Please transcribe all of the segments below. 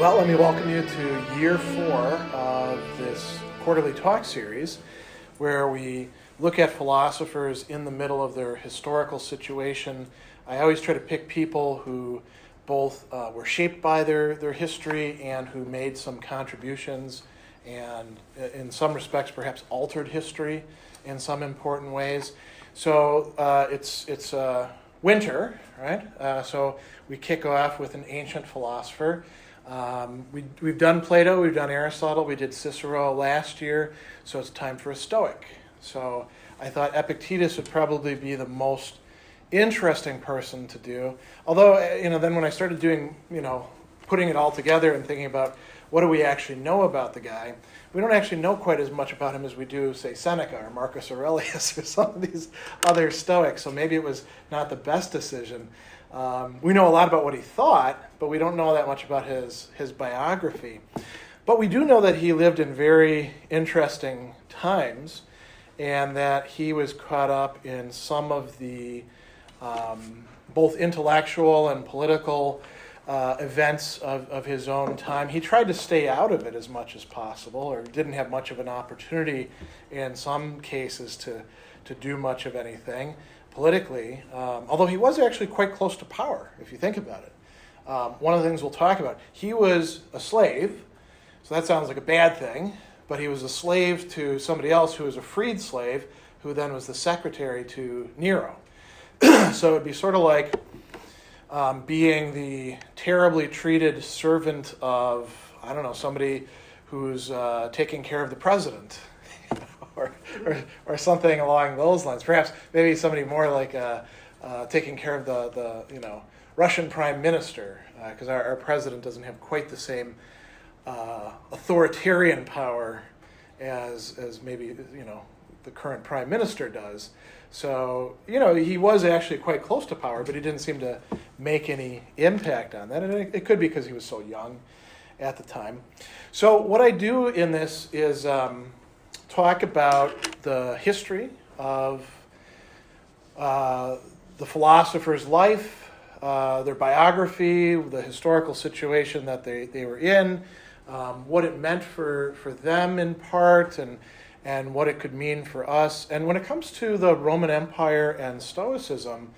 Well, let me welcome you to year 4 of this quarterly talk series where we look at philosophers in the middle of their historical situation. I always try to pick people who both were shaped by their history and who made some contributions and in some respects perhaps altered history in some important ways. So it's winter, right? So we kick off with an ancient philosopher. We've done Plato, we've done Aristotle, we did Cicero last year, so it's time for a Stoic. So I thought Epictetus would probably be the most interesting person to do. Although, then when I started doing, putting it all together and thinking about what do we actually know about the guy, we don't actually know quite as much about him as we do, say, Seneca or Marcus Aurelius or some of these other Stoics, so maybe it was not the best decision. We know a lot about what he thought, but we don't know that much about his biography. But we do know that he lived in very interesting times and that he was caught up in some of the both intellectual and political events of his own time. He tried to stay out of it as much as possible, or didn't have much of an opportunity in some cases to do much of anything politically, although he was actually quite close to power, if you think about it. One of the things we'll talk about, he was a slave, so that sounds like a bad thing, but he was a slave to somebody else who was a freed slave, who then was the secretary to Nero. So it'd be sort of like being the terribly treated servant of, somebody who's taking care of the president. Or something along those lines. Perhaps maybe somebody more like taking care of the Russian prime minister, because our president doesn't have quite the same authoritarian power as maybe the current prime minister does. So he was actually quite close to power, but he didn't seem to make any impact on that, and it could be because he was so young at the time. So what I do in this is talk about the history of the philosopher's life, their biography, the historical situation that they were in, what it meant for them in part, and what it could mean for us. And when it comes to the Roman Empire and Stoicism,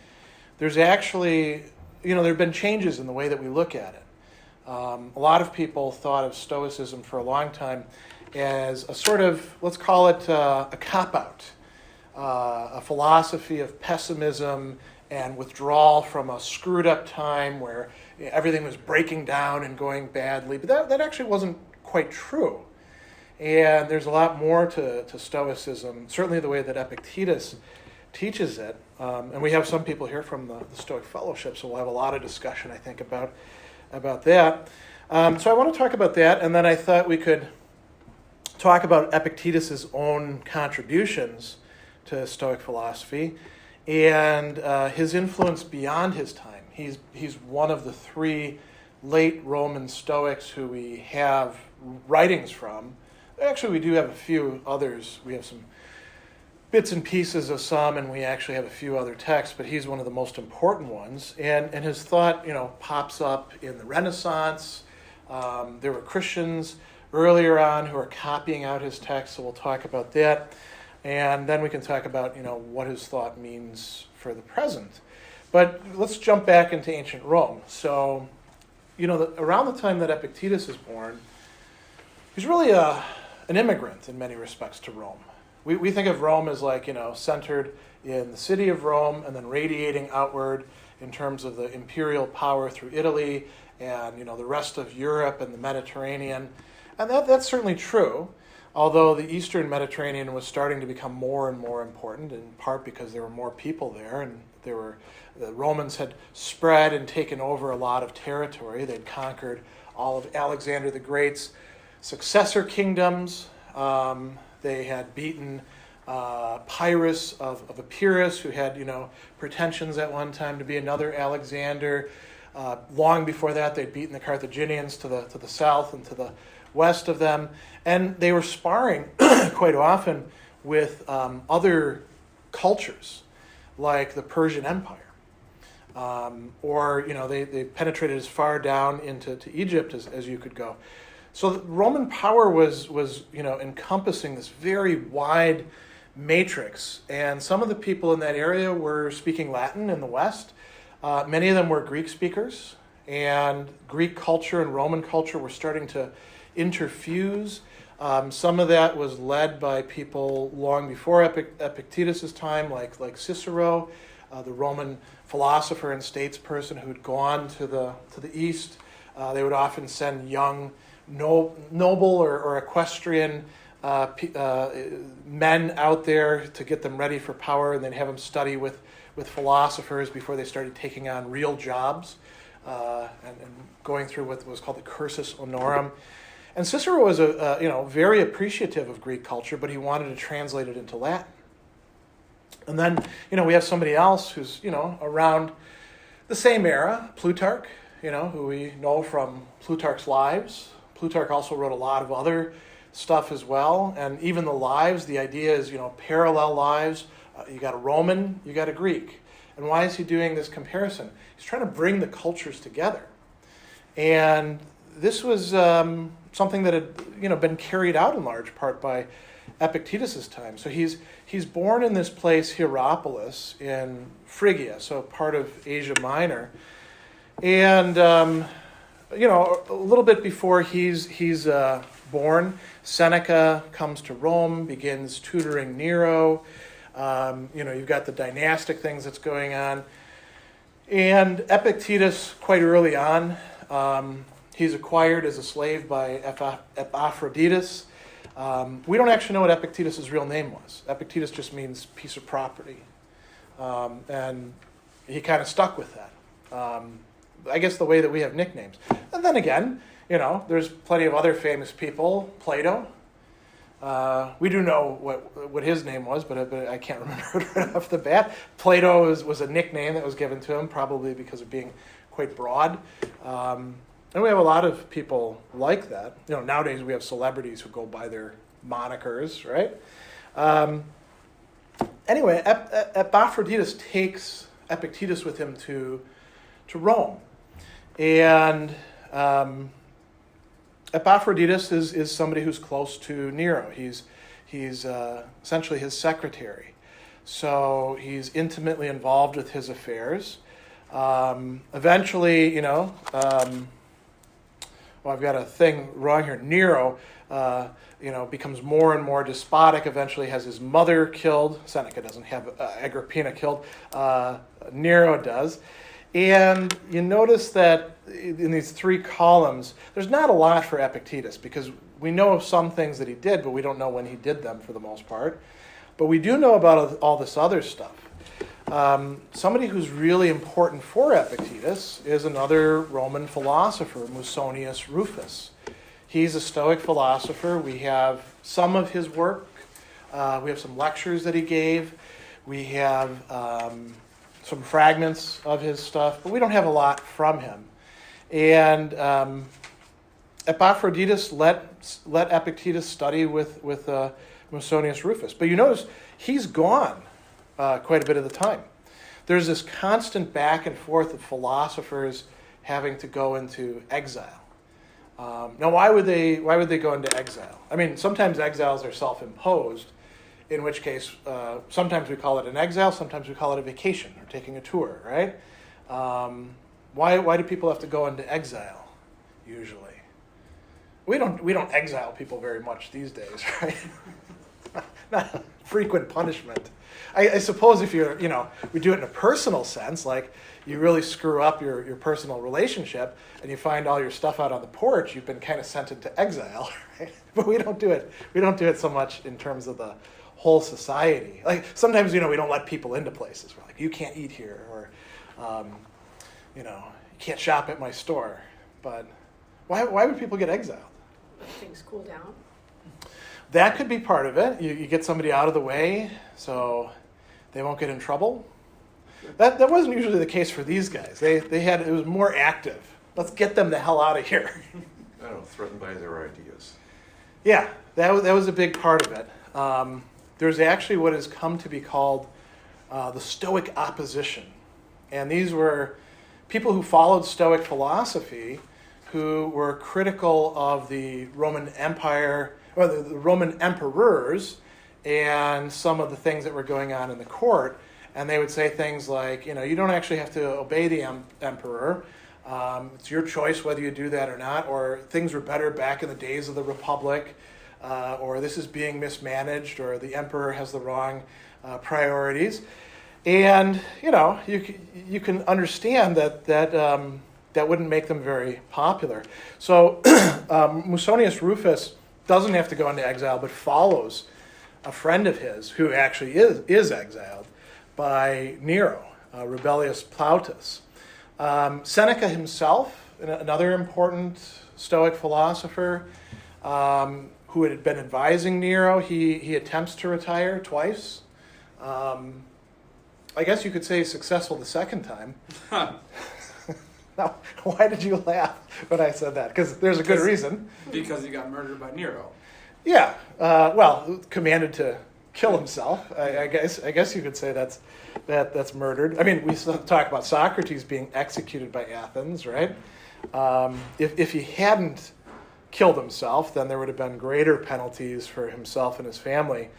there's actually, there have been changes in the way that we look at it. A lot of people thought of Stoicism for a long time as a sort of, let's call it a cop-out, a philosophy of pessimism and withdrawal from a screwed-up time where everything was breaking down and going badly. But that actually wasn't quite true. And there's a lot more to Stoicism, certainly the way that Epictetus teaches it. And we have some people here from the Stoic Fellowship, so we'll have a lot of discussion, I think, about that. So I want to talk about that, and then I thought we could talk about Epictetus' own contributions to Stoic philosophy and his influence beyond his time. He's one of the 3 late Roman Stoics who we have writings from. Actually, we do have a few others. We have some bits and pieces of some, and we actually have a few other texts, but he's one of the most important ones. And his thought, pops up in the Renaissance. There were Christians earlier on who are copying out his text, so we'll talk about that. And then we can talk about, what his thought means for the present. But let's jump back into ancient Rome. So, around the time that Epictetus is born, he's really an immigrant in many respects to Rome. We think of Rome as centered in the city of Rome and then radiating outward in terms of the imperial power through Italy and, the rest of Europe and the Mediterranean. And that's certainly true, although the Eastern Mediterranean was starting to become more and more important, in part because there were more people there, and the Romans had spread and taken over a lot of territory. They'd conquered all of Alexander the Great's successor kingdoms. They had beaten Pyrrhus of Epirus, who had pretensions at one time to be another Alexander. Long before that, they'd beaten the Carthaginians to the south and to the west of them, and they were sparring quite often with other cultures, like the Persian Empire. or they penetrated as far down into Egypt as you could go. So the Roman power was encompassing this very wide matrix, and some of the people in that area were speaking Latin in the West. Many of them were Greek speakers, and Greek culture and Roman culture were starting to interfuse. Some of that was led by people long before Epictetus' time, like Cicero, the Roman philosopher and statesperson who'd gone to the east. They would often send young noble or equestrian men out there to get them ready for power, and then have them study with philosophers before they started taking on real jobs and going through what was called the cursus honorum. And Cicero was very appreciative of Greek culture, but he wanted to translate it into Latin. And then we have somebody else who's around the same era, Plutarch, who we know from Plutarch's Lives. Plutarch also wrote a lot of other stuff as well, and even the lives, the idea is parallel lives. You got a Roman, you got a Greek. And why is he doing this comparison? He's trying to bring the cultures together. And this was something that had been carried out in large part by Epictetus' time. So he's born in this place Hierapolis in Phrygia, so part of Asia Minor. And a little bit before he's born, Seneca comes to Rome, begins tutoring Nero. You've got the dynastic things that's going on. And Epictetus, quite early on, he's acquired as a slave by Epaphroditus. We don't actually know what Epictetus' real name was. Epictetus just means piece of property. And he kind of stuck with that. I guess the way that we have nicknames. And then again, there's plenty of other famous people. Plato. We do know what his name was, but I can't remember it right off the bat. Plato was a nickname that was given to him, probably because of being quite broad. And we have a lot of people like that. Nowadays we have celebrities who go by their monikers, right? Anyway, Epaphroditus takes Epictetus with him to Rome. And Epaphroditus is somebody who's close to Nero. He's essentially his secretary. So he's intimately involved with his affairs. Eventually, I've got a thing wrong here. Nero, becomes more and more despotic, eventually has his mother killed. Seneca doesn't have Agrippina killed. Nero does. And you notice that in these three columns, there's not a lot for Epictetus, because we know of some things that he did, but we don't know when he did them for the most part. But we do know about all this other stuff. Somebody who's really important for Epictetus is another Roman philosopher, Musonius Rufus. He's a Stoic philosopher. We have some of his work. We have some lectures that he gave. We have some fragments of his stuff, but we don't have a lot from him. And Epaphroditus let Epictetus study with Musonius Rufus. But you notice he's gone quite a bit of the time. There's this constant back and forth of philosophers having to go into exile. Now, why would they go into exile? I mean, sometimes exiles are self-imposed, in which case sometimes we call it an exile, sometimes we call it a vacation or taking a tour, right? Why do people have to go into exile usually? We don't exile people very much these days, right? Not frequent punishment. I suppose if we do it in a personal sense, like you really screw up your personal relationship and you find all your stuff out on the porch, you've been kind of sent into exile, right? But we don't do it. We don't do it so much in terms of the whole society. Like sometimes, we don't let people into places. We're like, you can't eat here, or you can't shop at my store. But why would people get exiled? Let things cool down. That could be part of it. You get somebody out of the way so they won't get in trouble. That wasn't usually the case for these guys. It was more active. Let's get them the hell out of here. I don't know, threatened by their ideas. Yeah, that was a big part of it. There's actually what has come to be called the Stoic Opposition. And these were people who followed Stoic philosophy who were critical of the Roman Empire, or the Roman emperors, and some of the things that were going on in the court. And they would say things like, you don't actually have to obey the emperor. It's your choice whether you do that or not, or things were better back in the days of the Republic, or this is being mismanaged, or the emperor has the wrong priorities. And, you can understand that wouldn't make them very popular. So Musonius Rufus doesn't have to go into exile, but follows a friend of his who actually is exiled by Nero, Rebellius Plautus. Seneca himself, another important Stoic philosopher who had been advising Nero, he attempts to retire twice. I guess you could say successful the second time. Now, why did you laugh when I said that? Because there's a good reason. Because he got murdered by Nero. Yeah, commanded to kill himself. I guess you could say that's murdered. I mean, we talk about Socrates being executed by Athens, right? If he hadn't killed himself, then there would have been greater penalties for himself and his family.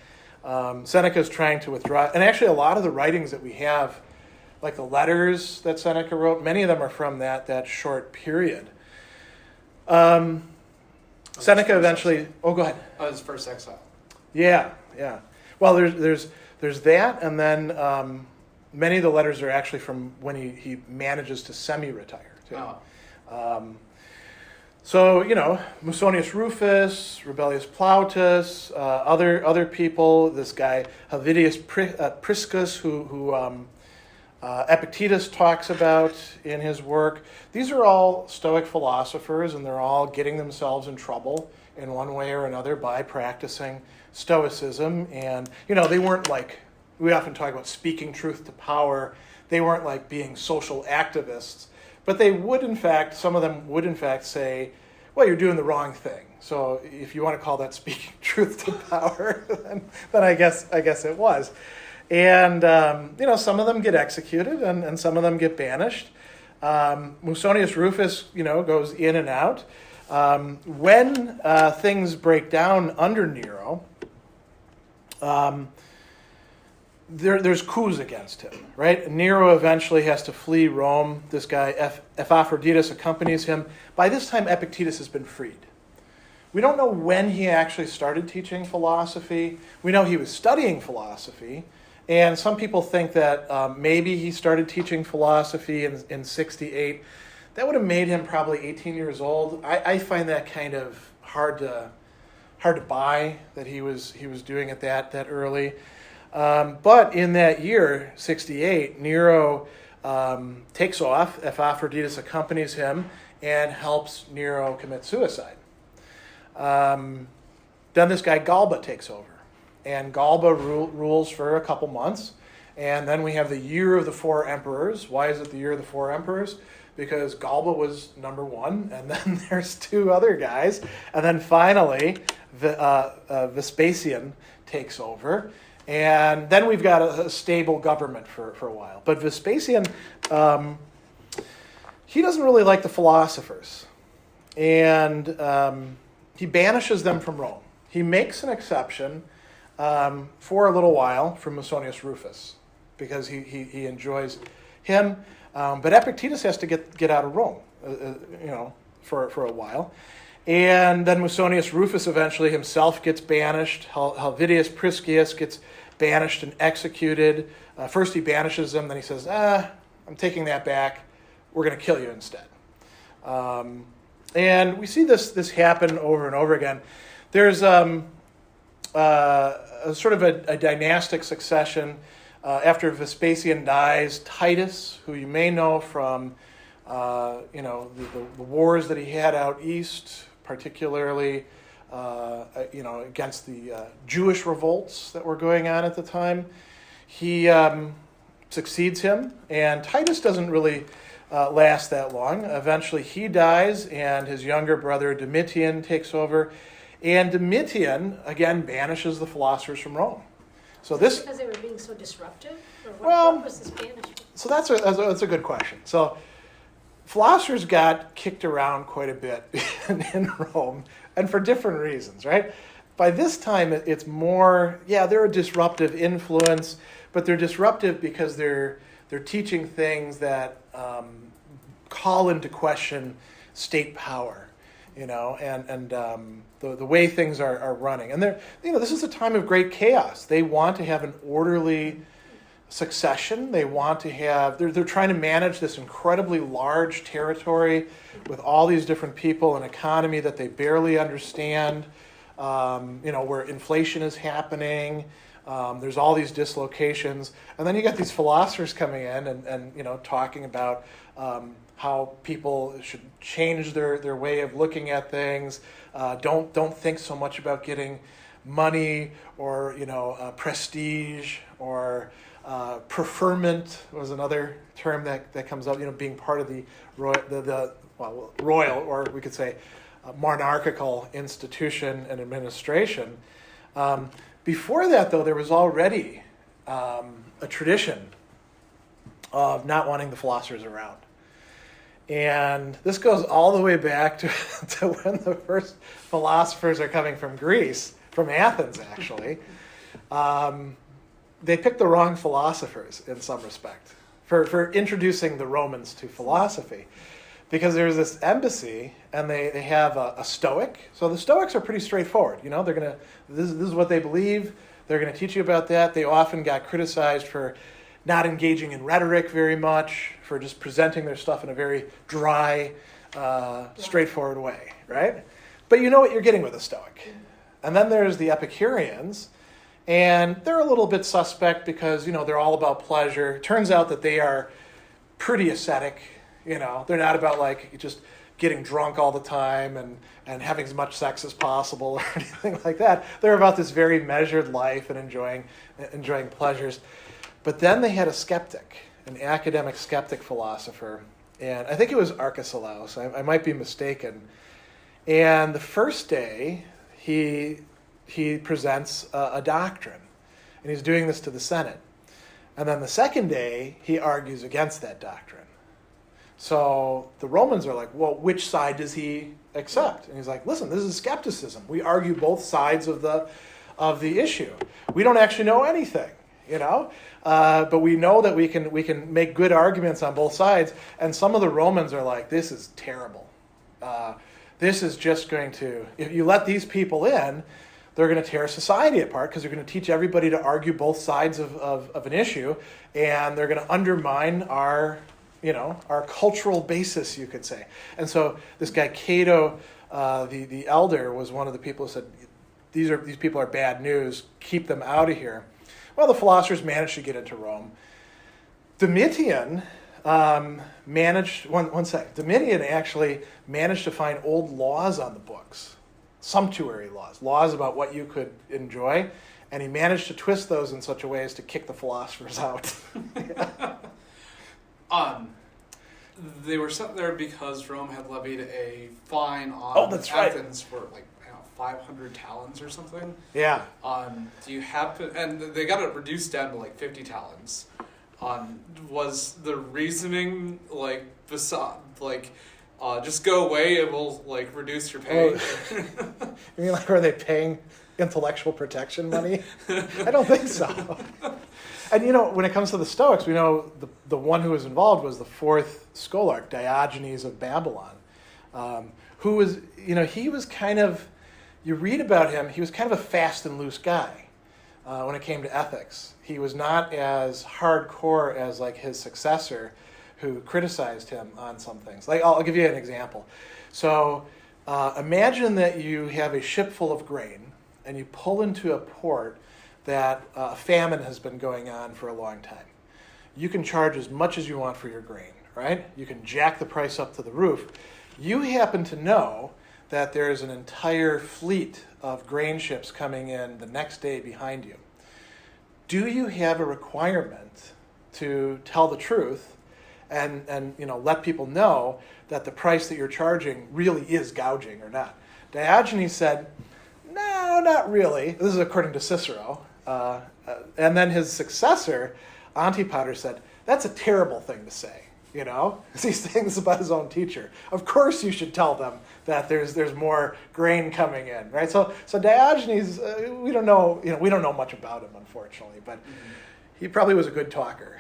Seneca is trying to withdraw, and actually, a lot of the writings that we have, like the letters that Seneca wrote, many of them are from that short period. Seneca eventually. Oh, go ahead. His first exile. Yeah. Well, there's that, and then many of the letters are actually from when he manages to semi-retire too. Oh. So Musonius Rufus, Rebellius Plautus, other people. This guy Helvidius Priscus, who Epictetus talks about in his work. These are all Stoic philosophers, and they're all getting themselves in trouble in one way or another by practicing Stoicism. And, they weren't like, we often talk about speaking truth to power. They weren't like being social activists, but they would, in fact, some of them would, in fact, say, well, you're doing the wrong thing. So if you want to call that speaking truth to power, then I guess it was. And, some of them get executed and some of them get banished. Musonius Rufus, goes in and out. When things break down under Nero, there's coups against him, right? Nero eventually has to flee Rome. This guy, Epaphroditus, accompanies him. By this time, Epictetus has been freed. We don't know when he actually started teaching philosophy. We know he was studying philosophy. And some people think that maybe he started teaching philosophy in 68. That would have made him probably 18 years old. I find that kind of hard to buy that he was doing it that early. But in that year, 68, Nero takes off. Epaphroditus accompanies him and helps Nero commit suicide. Then this guy Galba takes over. And Galba rules for a couple months. And then we have the year of the four emperors. Why is it the year of the four emperors? Because Galba was number one, and then there's two other guys. And then finally, Vespasian takes over. And then we've got a stable government for a while. But Vespasian, he doesn't really like the philosophers. And he banishes them from Rome. He makes an exception for a little while for Musonius Rufus, because he enjoys him. But Epictetus has to get out of Rome, for a while. And then Musonius Rufus eventually himself gets banished. Helvidius Priscus gets banished and executed. First he banishes him, then he says, I'm taking that back. We're going to kill you instead. And we see this happen over and over again. There's a sort of a dynastic succession. After Vespasian dies, Titus, who you may know from the wars that he had out east, particularly against the Jewish revolts that were going on at the time, he succeeds him, and Titus doesn't really last that long. Eventually he dies, and his younger brother Domitian takes over, and Domitian again banishes the philosophers from Rome. So this, Because they were being so disruptive? Or Well- what was the Spanish? so that's a good question. So philosophers got kicked around quite a bit in Rome, and for different reasons, right? By this time, it's more, they're a disruptive influence, but they're disruptive because they're teaching things that call into question state power, and the way things are running. And this is a time of great chaos. They want to have an orderly succession. They want to have, they're trying to manage this incredibly large territory with all these different people, an economy that they barely understand, where inflation is happening. There's all these dislocations. And then you got these philosophers coming in and talking about how people should change their way of looking at things. Don't think so much about getting money or prestige or preferment was another term that comes up. Being part of the royal, or we could say monarchical institution and administration. Before that, though, there was already a tradition of not wanting the philosophers around. And this goes all the way back to when the first philosophers are coming from Greece, from Athens, actually. They picked the wrong philosophers in some respect for introducing the Romans to philosophy. Because there's this embassy, and they have a Stoic. So the Stoics are pretty straightforward. They're gonna this is what they believe. They're gonna teach you about that. They often got criticized for not engaging in rhetoric very much, for just presenting their stuff in a very dry, straightforward way, right? But you know what you're getting with a Stoic. And then there's the Epicureans, and they're a little bit suspect because they're all about pleasure. Turns out that they are pretty ascetic. They're not about just getting drunk all the time and having as much sex as possible or anything like that. They're about this very measured life and enjoying pleasures. But then they had a skeptic, an academic skeptic philosopher, and I think it was Arcesilaus. I might be mistaken. And the first day, he presents a doctrine, and he's doing this to the Senate. And then the second day, he argues against that doctrine. So the Romans are like, well, which side does he accept? And he's like, listen, this is skepticism. We argue both sides of the issue. We don't actually know anything, but we know that we can make good arguments on both sides. And some of the Romans are like, this is terrible. This is just going to, if you let these people in, they're going to tear society apart because they're going to teach everybody to argue both sides of an issue, and they're going to undermine our cultural basis, you could say. And so this guy Cato, the elder, was one of the people who said, these people are bad news, keep them out of here. Well, the philosophers managed to get into Rome. Domitian Domitian actually managed to find old laws on the books, sumptuary laws about what you could enjoy, and he managed to twist those in such a way as to kick the philosophers out. They were sent there because Rome had levied a fine on Athens for 500 talents or something. Yeah. Do you happen, and they got it reduced down to 50 talents. Was the reasoning just go away and we'll reduce your pay? You mean were they paying intellectual protection money? I don't think so. And when it comes to the Stoics, we know the one who was involved was the fourth scholarch, Diogenes of Babylon, who was, he was kind of, you read about him, he was kind of a fast and loose guy when it came to ethics. He was not as hardcore as his successor, who criticized him on some things. I'll give you an example. So imagine that you have a ship full of grain, and you pull into a port that a famine has been going on for a long time. You can charge as much as you want for your grain, right? You can jack the price up to the roof. You happen to know that there's an entire fleet of grain ships coming in the next day behind you. Do you have a requirement to tell the truth and let people know that the price that you're charging really is gouging or not? Diogenes said, no, not really. This is according to Cicero. And then his successor, Antipater, said, that's a terrible thing to say, these things about his own teacher. Of course you should tell them that there's more grain coming in, right? So Diogenes, we don't know much about him, unfortunately, but he probably was a good talker.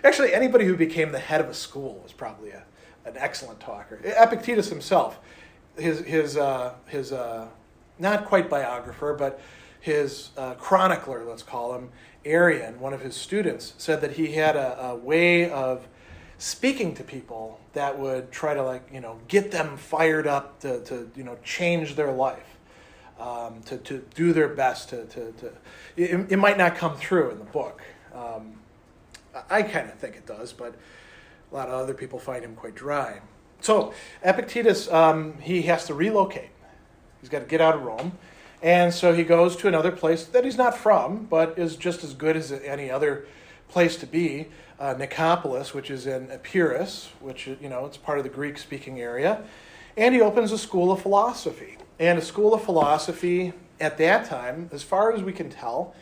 Actually, anybody who became the head of a school was probably an excellent talker. Epictetus himself, his not quite biographer, but his chronicler, let's call him, Arian, one of his students, said that he had a way of speaking to people that would try to get them fired up to change their life, to do their best it might not come through in the book. I kind of think it does, but a lot of other people find him quite dry. So Epictetus, he has to relocate. He's got to get out of Rome. And so he goes to another place that he's not from, but is just as good as any other place to be, Nicopolis, which is in Epirus, which, it's part of the Greek-speaking area. And he opens a school of philosophy. And a school of philosophy at that time, as far as we can tell,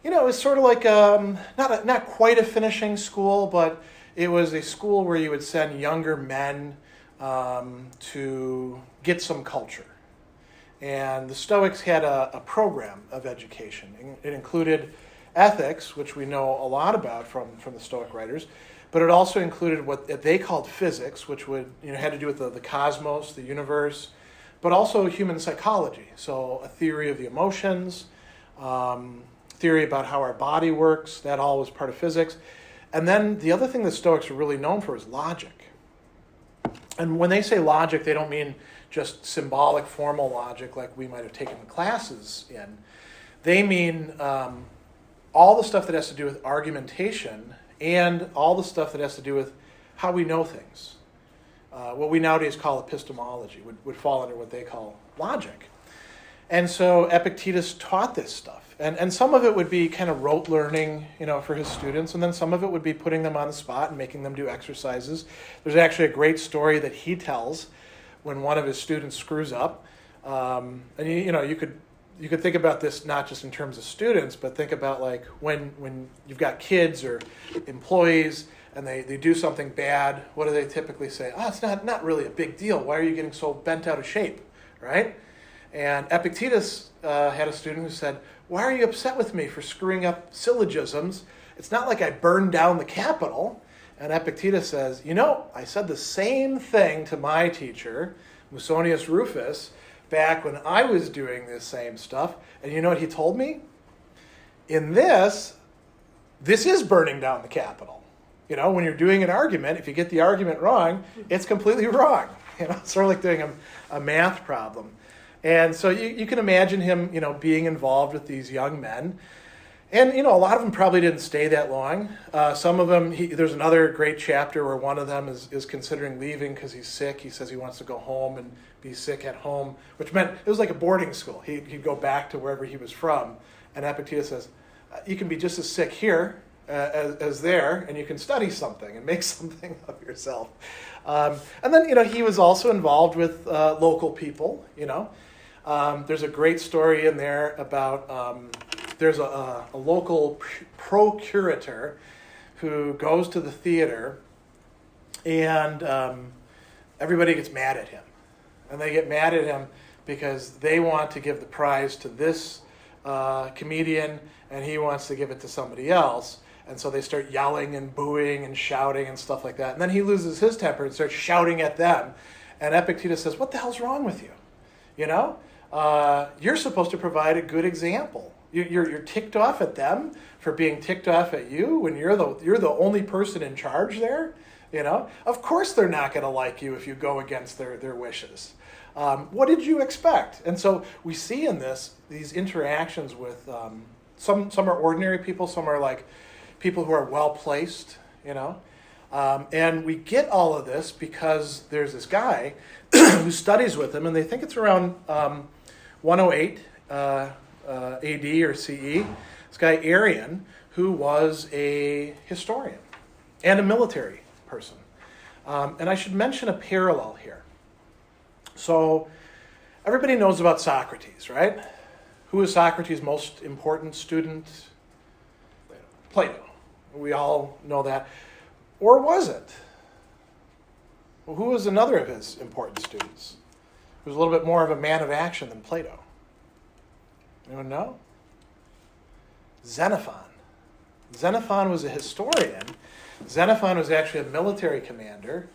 is sort of like not quite a finishing school, but it was a school where you would send younger men to get some culture. And the Stoics had a program of education. It included ethics, which we know a lot about from the Stoic writers, but it also included what they called physics, which would had to do with the cosmos, the universe, but also human psychology. So a theory of the emotions, theory about how our body works, that all was part of physics. And then the other thing the Stoics are really known for is logic. And when they say logic, they don't mean just symbolic, formal logic like we might have taken classes in. They mean all the stuff that has to do with argumentation and all the stuff that has to do with how we know things. What we nowadays call epistemology would fall under what they call logic. And so Epictetus taught this stuff. And some of it would be kind of rote learning, for his students, and then some of it would be putting them on the spot and making them do exercises. There's actually a great story that he tells when one of his students screws up. And you could think about this not just in terms of students, but think about like when you've got kids or employees and they do something bad. What do they typically say? Oh, it's not really a big deal. Why are you getting so bent out of shape, right? And Epictetus had a student who said, why are you upset with me for screwing up syllogisms? It's not like I burned down the Capitol. And Epictetus says, I said the same thing to my teacher, Musonius Rufus, back when I was doing this same stuff. And you know what he told me? In this is burning down the Capitol. When you're doing an argument, if you get the argument wrong, it's completely wrong. It's sort of like doing a math problem. And so you can imagine him, being involved with these young men. And, a lot of them probably didn't stay that long. Some of them, there's another great chapter where one of them is considering leaving because he's sick. He says he wants to go home and be sick at home, which meant it was like a boarding school. He'd go back to wherever he was from. And Epictetus says, you can be just as sick here as there, and you can study something and make something of yourself. And then, he was also involved with local people, There's a great story in there about there's a local procurator who goes to the theater and everybody gets mad at him. And they get mad at him because they want to give the prize to this comedian and he wants to give it to somebody else. And so they start yelling and booing and shouting and stuff like that. And then he loses his temper and starts shouting at them. And Epictetus says, what the hell's wrong with you? You're supposed to provide a good example. You're ticked off at them for being ticked off at you when you're the only person in charge there. Of course they're not going to like you if you go against their wishes. What did you expect? And so we see in these interactions with some are ordinary people, some are like people who are well placed. And we get all of this because there's this guy who studies with him, and they think it's around 108 AD or CE. This guy Arian, who was a historian and a military person. And I should mention a parallel here. So everybody knows about Socrates, right? Who was Socrates' most important student? Plato. We all know that. Or was it? Well, who was another of his important students? Who was a little bit more of a man of action than Plato? Anyone know? Xenophon. Xenophon was a historian. Xenophon was actually a military commander.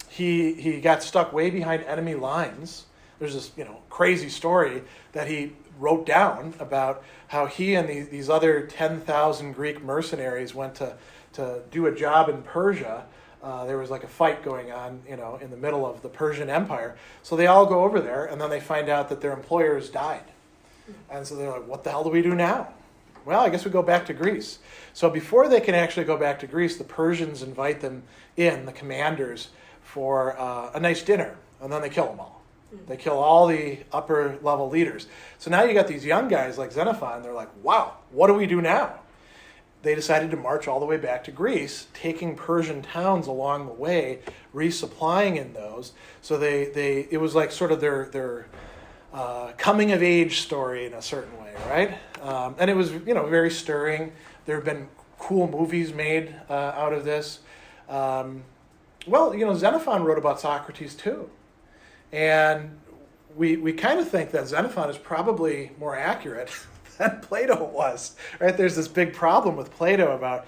He got stuck way behind enemy lines. There's this crazy story that he wrote down about how he and these other 10,000 Greek mercenaries went to do a job in Persia. There was like a fight going on, in the middle of the Persian Empire. So they all go over there, and then they find out that their employers died. And so they're like, what the hell do we do now? Well, I guess we go back to Greece. So before they can actually go back to Greece, the Persians invite them in, the commanders, for a nice dinner, and then they kill them all. They kill all the upper level leaders. So now you got these young guys like Xenophon, they're like, wow, what do we do now? They decided to march all the way back to Greece, taking Persian towns along the way, resupplying in those. So it was like sort of their coming of age story in a certain way, right? And it was very stirring. There have been cool movies made out of this. Xenophon wrote about Socrates too. And we kind of think that Xenophon is probably more accurate than Plato was, right? There's this big problem with Plato about,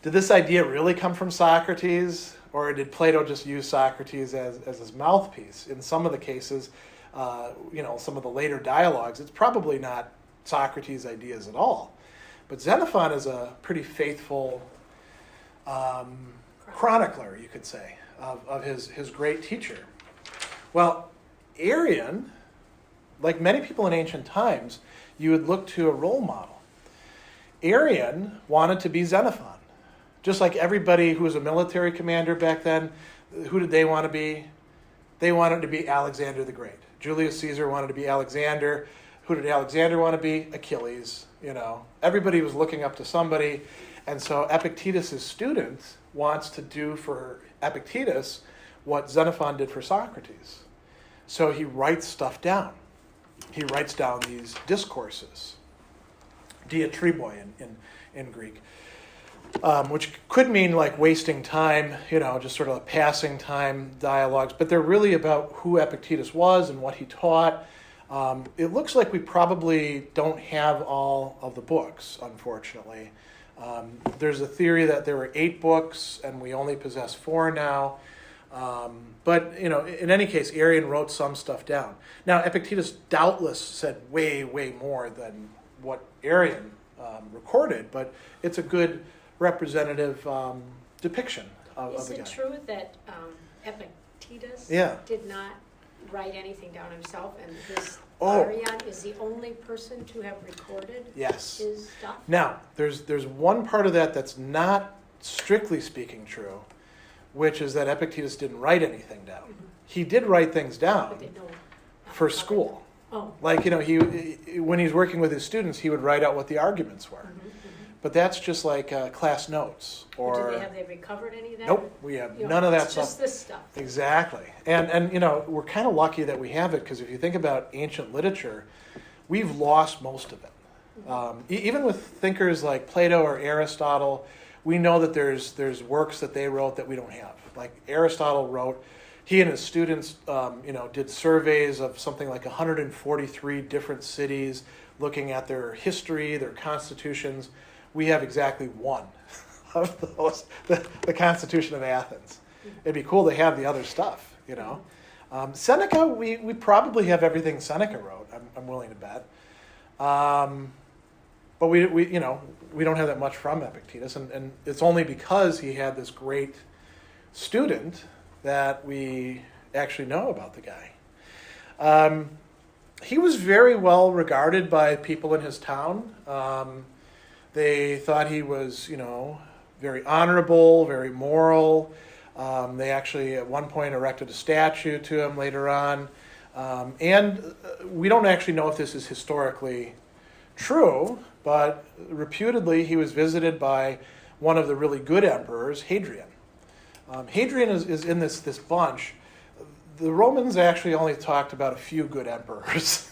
did this idea really come from Socrates, or did Plato just use Socrates as his mouthpiece? In some of the cases, some of the later dialogues, it's probably not Socrates' ideas at all. But Xenophon is a pretty faithful chronicler, you could say, of his great teacher. Well, Arian, like many people in ancient times, you would look to a role model. Arian wanted to be Xenophon. Just like everybody who was a military commander back then, who did they want to be? They wanted to be Alexander the Great. Julius Caesar wanted to be Alexander. Who did Alexander want to be? Achilles. Everybody was looking up to somebody. And so Epictetus' student wants to do for Epictetus what Xenophon did for Socrates. So he writes stuff down. He writes down these discourses, diatriboi in Greek, which could mean like wasting time, just sort of passing time dialogues, but they're really about who Epictetus was and what he taught. It looks like we probably don't have all of the books, unfortunately. There's a theory that there were 8 books and we only possess 4 now. But in any case, Arian wrote some stuff down. Now, Epictetus doubtless said way, way more than what Arian recorded, but it's a good representative depiction of the guy. Is it true that Epictetus did not write anything down himself, and his Arian is the only person to have recorded his stuff? Now, there's one part of that that's not strictly speaking true, which is that Epictetus didn't write anything down. Mm-hmm. He did write things down for school. Oh. Like, when he's working with his students, he would write out what the arguments were. Mm-hmm, mm-hmm. But that's just like class notes. Or have they recovered any of that? Nope, we have none of that stuff. Just this stuff. Exactly. And we're kind of lucky that we have it, because if you think about ancient literature, we've lost most of it. Mm-hmm. Even with thinkers like Plato or Aristotle, we know that there's works that they wrote that we don't have. Like Aristotle wrote, he and his students, did surveys of something like 143 different cities, looking at their history, their constitutions. We have exactly one of those, the Constitution of Athens. It'd be cool to have the other stuff, Seneca, we probably have everything Seneca wrote, I'm willing to bet. But we don't have that much from Epictetus, and it's only because he had this great student that we actually know about the guy. He was very well regarded by people in his town. They thought he was, very honorable, very moral. They actually at one point erected a statue to him later on. And we don't actually know if this is historically true, but reputedly he was visited by one of the really good emperors, Hadrian. Hadrian is in this bunch. The Romans actually only talked about a few good emperors.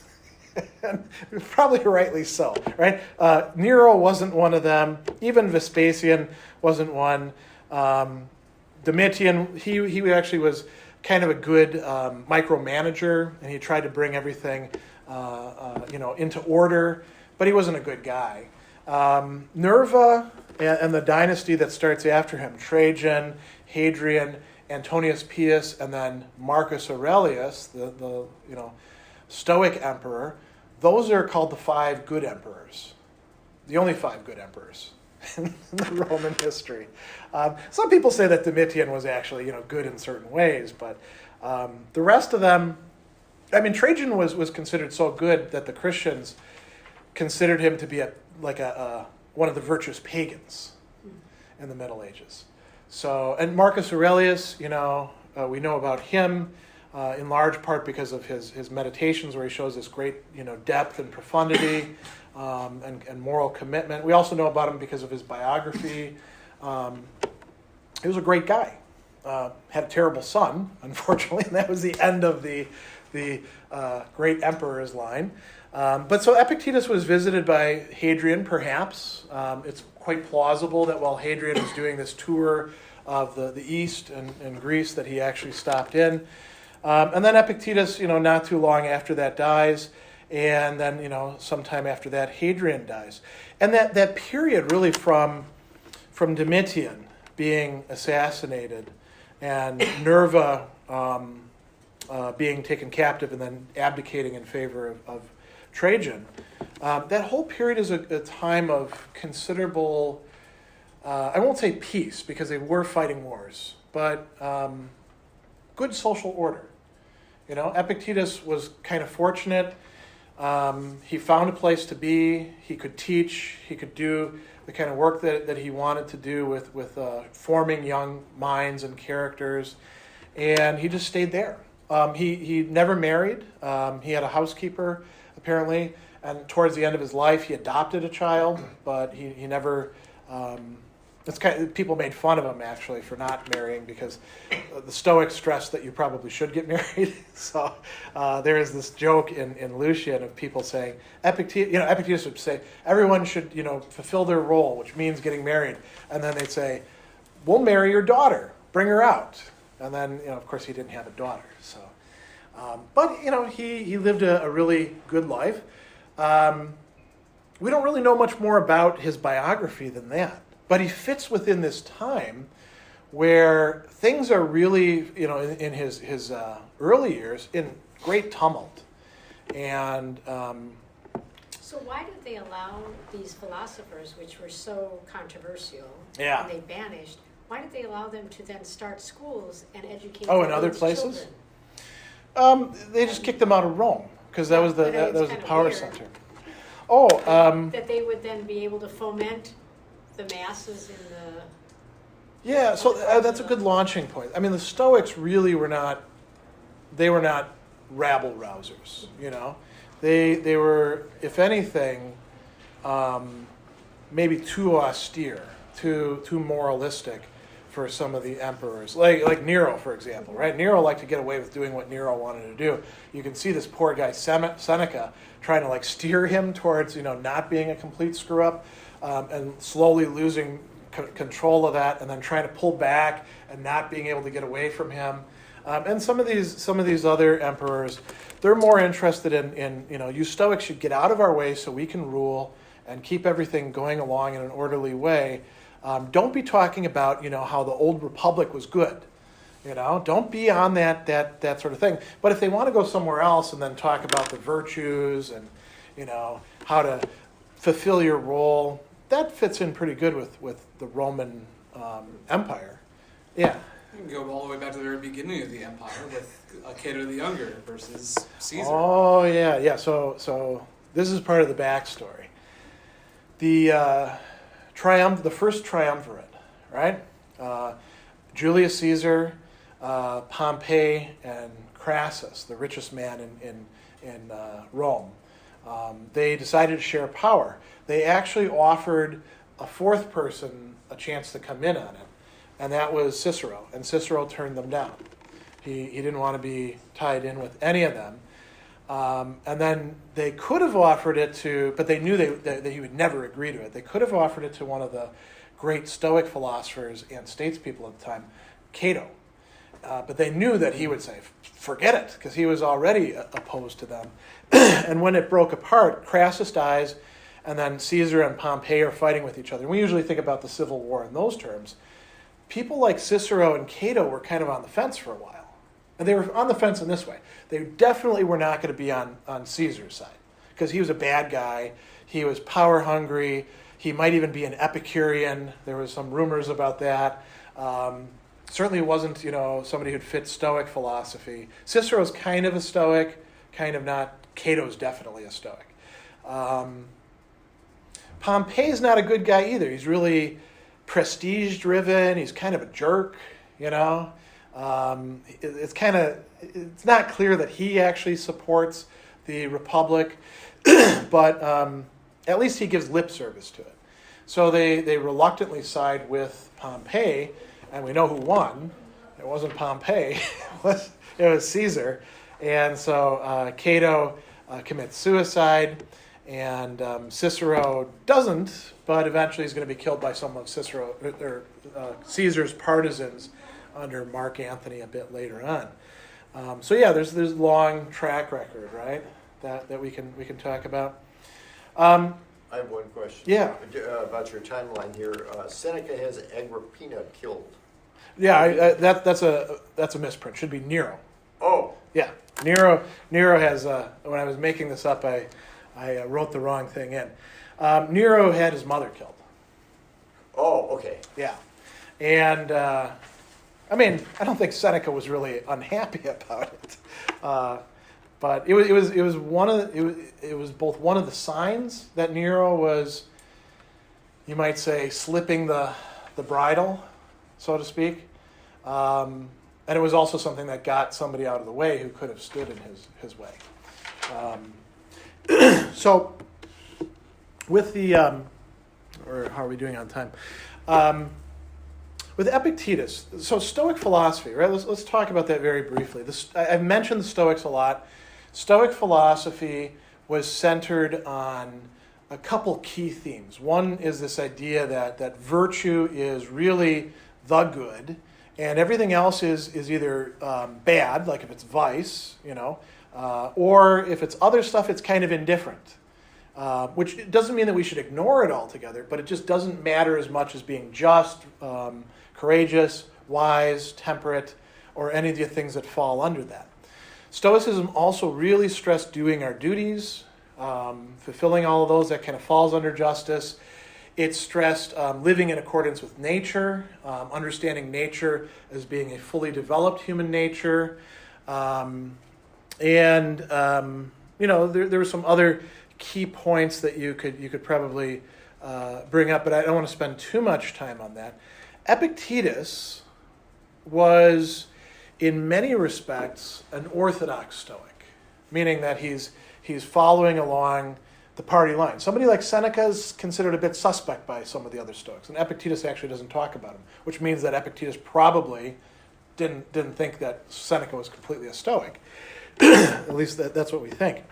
And probably rightly so, right? Nero wasn't one of them. Even Vespasian wasn't one. Domitian, he actually was kind of a good micromanager, and he tried to bring everything into order, but he wasn't a good guy. Nerva and the dynasty that starts after him, Trajan, Hadrian, Antonius Pius, and then Marcus Aurelius, the Stoic emperor, those are called the 5 good emperors. The only 5 good emperors in the Roman history. Some people say that Domitian was actually good in certain ways, but the rest of them, I mean, Trajan was considered so good that the Christians considered him to be one of the virtuous pagans in the Middle Ages. So, and Marcus Aurelius, we know about him in large part because of his meditations, where he shows this great depth and profundity and moral commitment. We also know about him because of his biography. He was a great guy. Had a terrible son, unfortunately, and that was the end of the great emperor's line. But so Epictetus was visited by Hadrian, perhaps. It's quite plausible that while Hadrian was doing this tour of the East and Greece, that he actually stopped in. And then Epictetus, not too long after that, dies. And then, sometime after that, Hadrian dies. And that period really from Domitian being assassinated and Nerva being taken captive and then abdicating in favor of Trajan, that whole period is a time of considerable, I won't say peace, because they were fighting wars, but good social order. Epictetus was kind of fortunate. He found a place to be. He could teach. He could do the kind of work that he wanted to do with forming young minds and characters, and he just stayed there. He never married. He had a housekeeper, apparently, and towards the end of his life, he adopted a child, but he never. People made fun of him, actually, for not marrying, because the Stoics stressed that you probably should get married. So there is this joke in Lucian of people saying, Epictetus would say, everyone should, fulfill their role, which means getting married. And then they'd say, we'll marry your daughter, bring her out. And then, of course, he didn't have a daughter. So, but he lived a really good life. We don't really know much more about his biography than that. But he fits within this time where things are really, in his early years, in great tumult. And so why did they allow these philosophers, which were so controversial, and they banished, why did they allow them to then start schools and educate in other places? They just kicked them out of Rome, because that was the power center. That they would then be able to foment the masses in the... Yeah, so that's a good launching point. I mean, the Stoics really were not rabble-rousers, They were, if anything, maybe too austere, too moralistic for some of the emperors. Like Nero, for example, right? Nero liked to get away with doing what Nero wanted to do. You can see this poor guy, Seneca, trying to steer him towards, not being a complete screw-up. And slowly losing control of that, and then trying to pull back and not being able to get away from him. And some of these other emperors, they're more interested in you Stoics should get out of our way so we can rule and keep everything going along in an orderly way. Don't be talking about how the old republic was good. Don't be on that sort of thing. But if they want to go somewhere else and then talk about the virtues and how to fulfill your role, that fits in pretty good with the Roman Empire. Yeah. You can go all the way back to the very beginning of the empire with Cato the Younger versus Caesar. Oh, yeah. So this is part of the backstory. The first triumvirate, right? Julius Caesar, Pompey, and Crassus, the richest man in Rome. They decided to share power. They actually offered a fourth person a chance to come in on it, and that was Cicero. And Cicero turned them down. He didn't want to be tied in with any of them. And then they could have offered it to, but they knew that he would never agree to it. They could have offered it to one of the great Stoic philosophers and statespeople at the time, Cato. But they knew that he would say, forget it, because he was already opposed to them. And when it broke apart, Crassus dies, and then Caesar and Pompey are fighting with each other. And we usually think about the Civil War in those terms. People like Cicero and Cato were kind of on the fence for a while. And they were on the fence in this way. They definitely were not going to be on Caesar's side, because he was a bad guy. He was power hungry. He might even be an Epicurean. There was some rumors about that. Certainly wasn't, somebody who'd fit Stoic philosophy. Cicero's kind of a Stoic, kind of not. Cato's definitely a Stoic. Pompey's not a good guy either. He's really prestige-driven. He's kind of a jerk, It's not clear that he actually supports the Republic, but at least he gives lip service to it. So they reluctantly side with Pompey, and we know who won. It wasn't Pompey, it was Caesar. And so Cato commits suicide, and Cicero doesn't, but eventually he's going to be killed by some of Caesar's partisans under Mark Antony a bit later on. There's a long track record, right, that we can talk about. I have one question. Yeah. About your timeline here. Seneca has Agrippina killed. Yeah, that's a misprint. Should be Nero. Oh. Yeah, Nero has. When I was making this up, I wrote the wrong thing in. Nero had his mother killed. Oh, okay. Yeah, and I don't think Seneca was really unhappy about it, but it was both one of the signs that Nero was, you might say, slipping the bridle, so to speak, and it was also something that got somebody out of the way who could have stood in his way. So, with the or how are we doing on time? With Epictetus, so Stoic philosophy, right? Let's talk about that very briefly. I've mentioned the Stoics a lot. Stoic philosophy was centered on a couple key themes. One is this idea that virtue is really the good, and everything else is either bad, like if it's vice, or if it's other stuff, it's kind of indifferent. Which doesn't mean that we should ignore it altogether, but it just doesn't matter as much as being just, courageous, wise, temperate, or any of the things that fall under that. Stoicism also really stressed doing our duties, fulfilling all of those. That kind of falls under justice. It stressed living in accordance with nature, understanding nature as being a fully developed human nature. There were some other key points that you could probably bring up, but I don't want to spend too much time on that. Epictetus was, in many respects, an Orthodox Stoic, meaning that he's following along the party line. Somebody like Seneca is considered a bit suspect by some of the other Stoics, and Epictetus actually doesn't talk about him, which means that Epictetus probably didn't think that Seneca was completely a Stoic. At least that's what we think.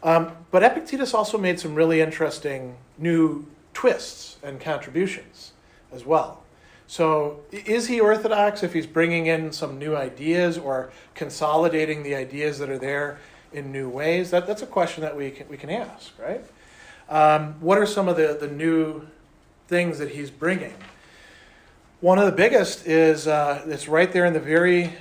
But Epictetus also made some really interesting new twists and contributions as well. So is he Orthodox if he's bringing in some new ideas or consolidating the ideas that are there in new ways? That's a question that we can ask, right? What are some of the new things that he's bringing? One of the biggest is it's right there in the very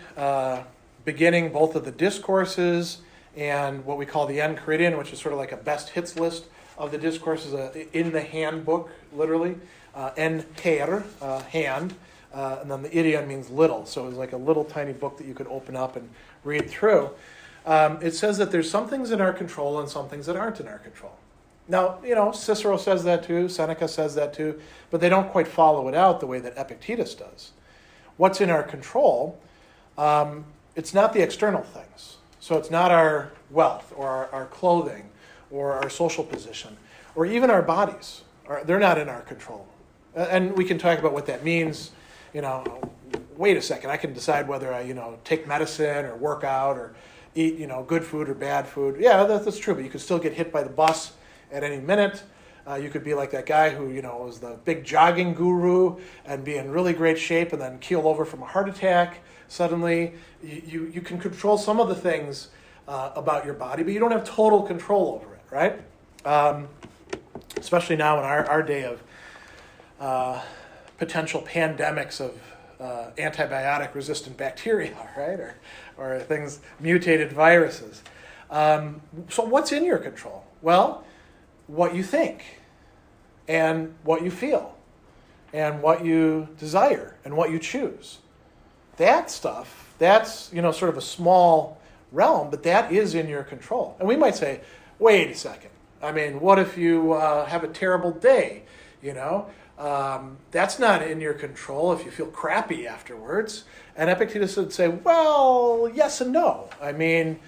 beginning, both of the Discourses and what we call the Enchiridion, which is sort of like a best hits list of the Discourses in the handbook, literally. Enter, hand, and then the idion means little, so it's like a little tiny book that you could open up and read through. It says that there's some things in our control and some things that aren't in our control. Now, Cicero says that too, Seneca says that too, but they don't quite follow it out the way that Epictetus does. What's in our control? It's not the external things. So it's not our wealth or our clothing or our social position or even our bodies. They're not in our control. And we can talk about what that means. Wait a second, I can decide whether I, take medicine or work out or eat, good food or bad food. Yeah, that's true, but you could still get hit by the bus at any minute. You could be like that guy who, was the big jogging guru and be in really great shape and then keel over from a heart attack suddenly. You can control some of the things about your body, but you don't have total control over it, right? Especially now in our day of potential pandemics of antibiotic-resistant bacteria, right? Or things, mutated viruses. So what's in your control? Well, what you think and what you feel and what you desire and what you choose. That stuff, that's, sort of a small realm, but that is in your control. And we might say, wait a second. I mean, what if you have a terrible day, That's not in your control if you feel crappy afterwards. And Epictetus would say, well, yes and no. I mean,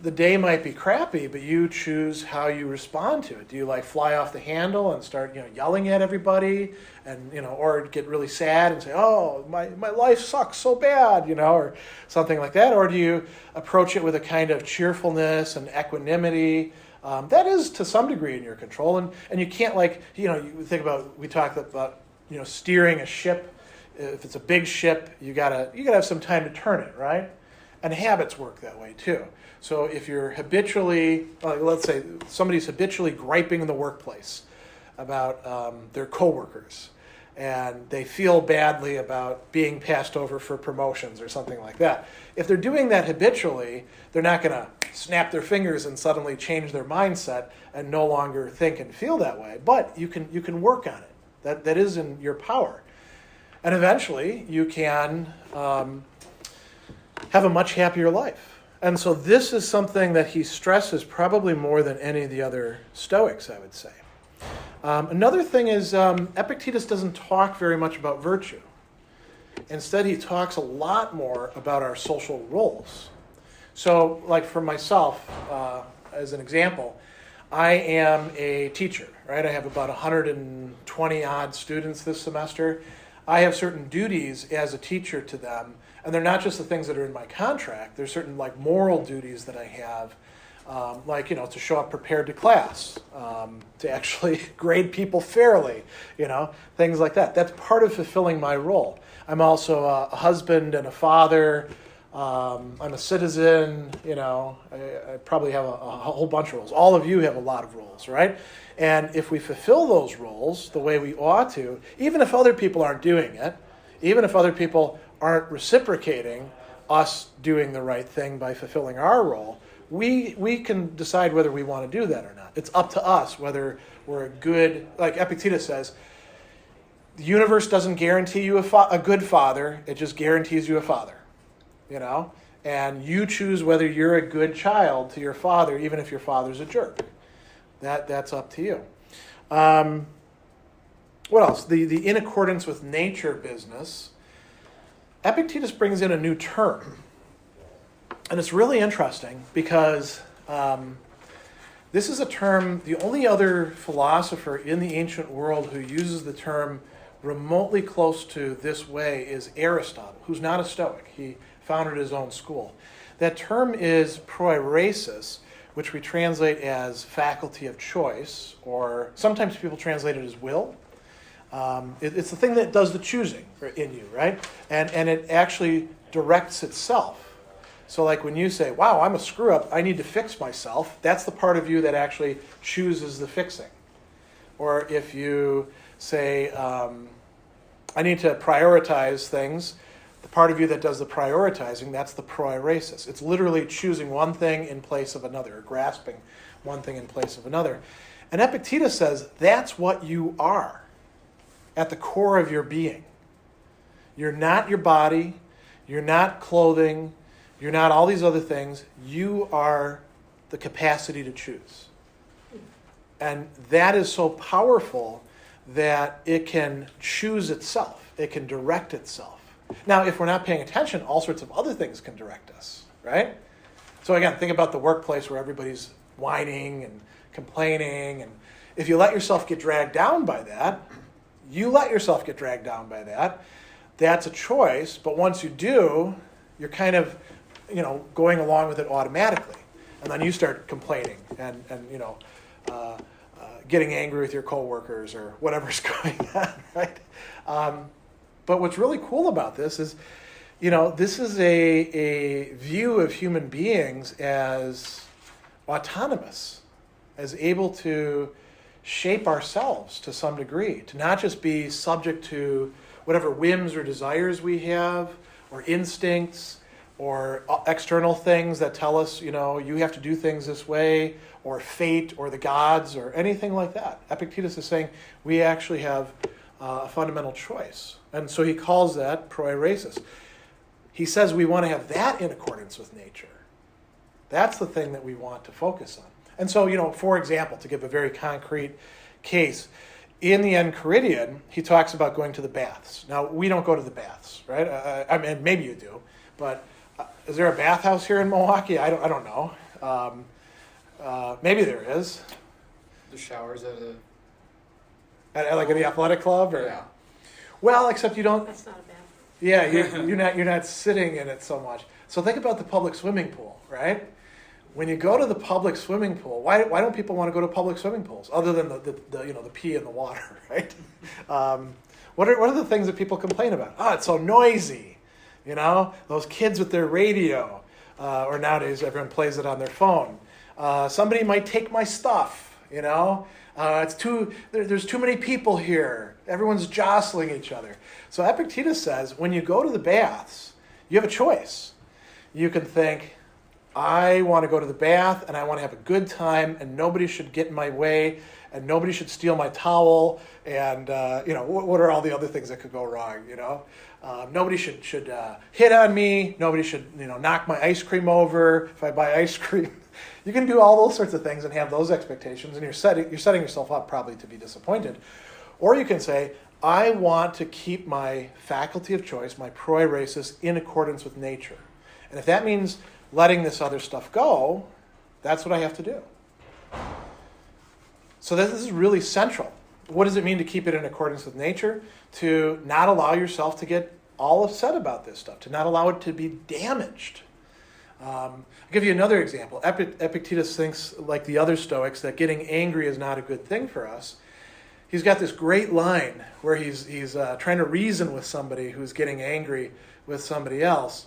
the day might be crappy, but you choose how you respond to it. Do you fly off the handle and start, yelling at everybody, and or get really sad and say, oh, my life sucks so bad, or something like that? Or do you approach it with a kind of cheerfulness and equanimity? That is to some degree in your control, and you can't you think about, we talked about steering a ship. If it's a big ship, you gotta have some time to turn it, right? And habits work that way too. So if you're habitually, let's say somebody's habitually griping in the workplace about their coworkers, and they feel badly about being passed over for promotions or something like that. If they're doing that habitually, they're not going to snap their fingers and suddenly change their mindset and no longer think and feel that way. But you can work on it. That is in your power. And eventually you can have a much happier life. And so this is something that he stresses probably more than any of the other Stoics, I would say. Another thing is Epictetus doesn't talk very much about virtue. Instead, he talks a lot more about our social roles. So, for myself, as an example, I am a teacher, right? I have about 120-odd students this semester. I have certain duties as a teacher to them, and they're not just the things that are in my contract. There's certain moral duties that I have, to show up prepared to class, to actually grade people fairly, things like that. That's part of fulfilling my role. I'm also a husband and a father. I'm a citizen, I probably have a whole bunch of roles. All of you have a lot of roles, right? And if we fulfill those roles the way we ought to, even if other people aren't doing it, even if other people aren't reciprocating us doing the right thing by fulfilling our role, we can decide whether we want to do that or not. It's up to us whether we're a good, like Epictetus says, the universe doesn't guarantee you a good father, it just guarantees you a father, And you choose whether you're a good child to your father, even if your father's a jerk. That's up to you. What else? The in accordance with nature business. Epictetus brings in a new term. And it's really interesting because this is a term, the only other philosopher in the ancient world who uses the term remotely close to this way is Aristotle, who's not a Stoic. He founded his own school. That term is proiresis, which we translate as faculty of choice, or sometimes people translate it as will. It's the thing that does the choosing in you, right? And it actually directs itself. So when you say, wow, I'm a screw-up, I need to fix myself, that's the part of you that actually chooses the fixing. Or if you say, I need to prioritize things, the part of you that does the prioritizing, that's the proiresis. It's literally choosing one thing in place of another, or grasping one thing in place of another. And Epictetus says that's what you are at the core of your being. You're not your body, you're not clothing, you're not all these other things. You are the capacity to choose. And that is so powerful that it can choose itself. It can direct itself. Now, if we're not paying attention, all sorts of other things can direct us, right? So again, think about the workplace where everybody's whining and complaining. And if you let yourself get dragged down by that, that's a choice. But once you do, you're kind of going along with it automatically. And then you start complaining and getting angry with your coworkers or whatever's going on, right? But what's really cool about this is, this is a view of human beings as autonomous, as able to shape ourselves to some degree, to not just be subject to whatever whims or desires we have, or instincts, or external things that tell us, you have to do things this way, or fate, or the gods, or anything like that. Epictetus is saying we actually have a fundamental choice. And so he calls that proairesis. He says we want to have that in accordance with nature. That's the thing that we want to focus on. And so, for example, to give a very concrete case, in the Enchiridion, he talks about going to the baths. Now, we don't go to the baths, right? I mean, maybe you do, but is there a bathhouse here in Milwaukee? I don't know. Maybe there is. The showers at Like at the athletic club, or yeah. Well, except you don't. That's not a bathroom. Yeah, you're not sitting in it so much. So think about the public swimming pool, right? When you go to the public swimming pool, why don't people want to go to public swimming pools other than the pee in the water, right? What are the things that people complain about? Oh, it's so noisy, those kids with their radio, or nowadays everyone plays it on their phone. Somebody might take my stuff, there's too many people here. Everyone's jostling each other. So Epictetus says when you go to the baths, you have a choice. You can think, I want to go to the bath and I want to have a good time and nobody should get in my way and nobody should steal my towel and, what are all the other things that could go wrong, Nobody should hit on me. Nobody should, knock my ice cream over if I buy ice cream. You can do all those sorts of things and have those expectations, and you're setting yourself up probably to be disappointed. Or you can say, I want to keep my faculty of choice, my proairesis, in accordance with nature. And if that means letting this other stuff go, that's what I have to do. So this is really central. What does it mean to keep it in accordance with nature? To not allow yourself to get all upset about this stuff, to not allow it to be damaged. I'll give you another example. Epictetus thinks, like the other Stoics, that getting angry is not a good thing for us. He's got this great line where he's trying to reason with somebody who's getting angry with somebody else.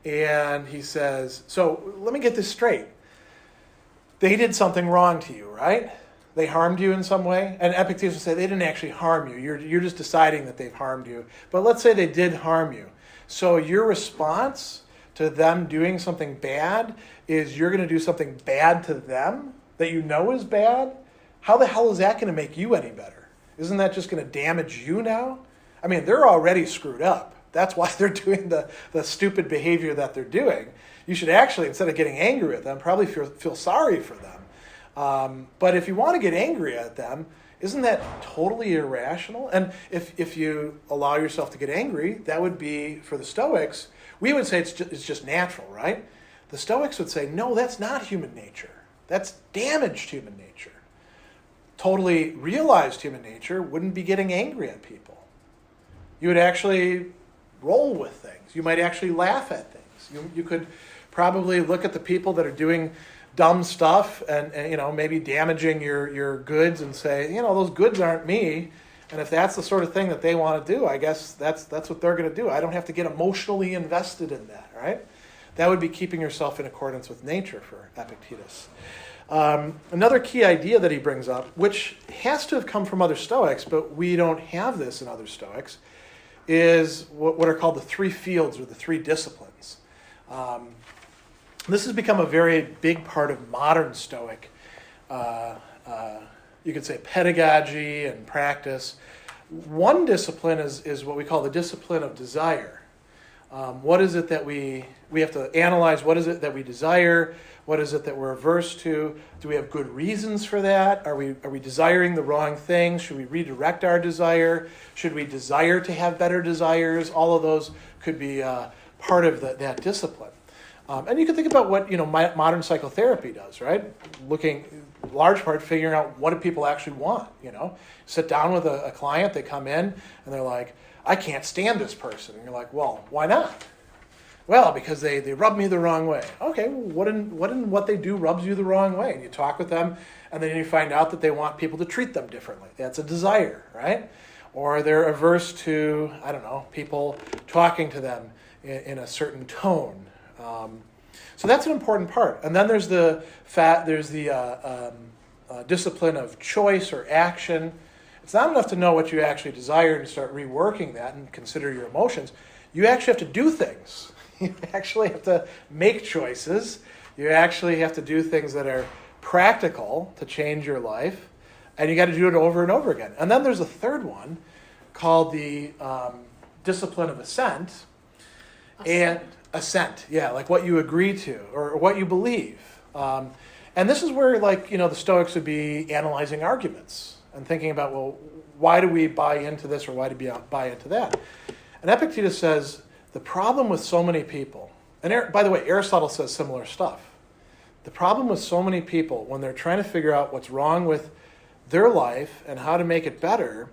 And he says, so let me get this straight. They did something wrong to you, right? They harmed you in some way. And Epictetus would say they didn't actually harm you. You're just deciding that they've harmed you. But let's say they did harm you. So your response to them doing something bad is you're going to do something bad to them that you know is bad? How the hell is that going to make you any better? Isn't that just going to damage you now? I mean, they're already screwed up. That's why they're doing the stupid behavior that they're doing. You should actually, instead of getting angry at them, probably feel sorry for them. But if you want to get angry at them, isn't that totally irrational? And if you allow yourself to get angry, that would be, for the Stoics, we would say it's just natural, right? The Stoics would say, no, that's not human nature. That's damaged human nature. Totally realized human nature wouldn't be getting angry at people. You would actually roll with things. You might actually laugh at things. You could probably look at the people that are doing dumb stuff and maybe damaging your goods and say, those goods aren't me. And if that's the sort of thing that they want to do, I guess that's what they're going to do. I don't have to get emotionally invested in that, right? That would be keeping yourself in accordance with nature for Epictetus. Another key idea that he brings up, which has to have come from other Stoics, but we don't have this in other Stoics, is what are called the three fields or the three disciplines. This has become a very big part of modern Stoic, you could say, pedagogy and practice. One discipline is what we call the discipline of desire. What is it that we have to analyze? What is it that we desire? What is it that we're averse to? Do we have good reasons for that? Are we desiring the wrong things? Should we redirect our desire? Should we desire to have better desires? All of those could be part of that discipline. And you can think about what modern psychotherapy does, right? Looking, large part, figuring out what do people actually want. Sit down with a client, they come in, and they're like, I can't stand this person. And you're like, well, why not? Well, because they rub me the wrong way. Okay, well, what they do rubs you the wrong way? And you talk with them, and then you find out that they want people to treat them differently. That's a desire, right? Or they're averse to, I don't know, people talking to them in a certain tone. So that's an important part. And then there's the discipline of choice or action. It's not enough to know what you actually desire and start reworking that and consider your emotions. You actually have to do things. You actually have to make choices. You actually have to do things that are practical to change your life. And you got to do it over and over again. And then there's a third one called the discipline of assent. And assent, yeah, like what you agree to or what you believe. And this is where, the Stoics would be analyzing arguments and thinking about, well, why do we buy into this or why do we buy into that? And Epictetus says the problem with so many people, and by the way, Aristotle says similar stuff. The problem with so many people when they're trying to figure out what's wrong with their life and how to make it better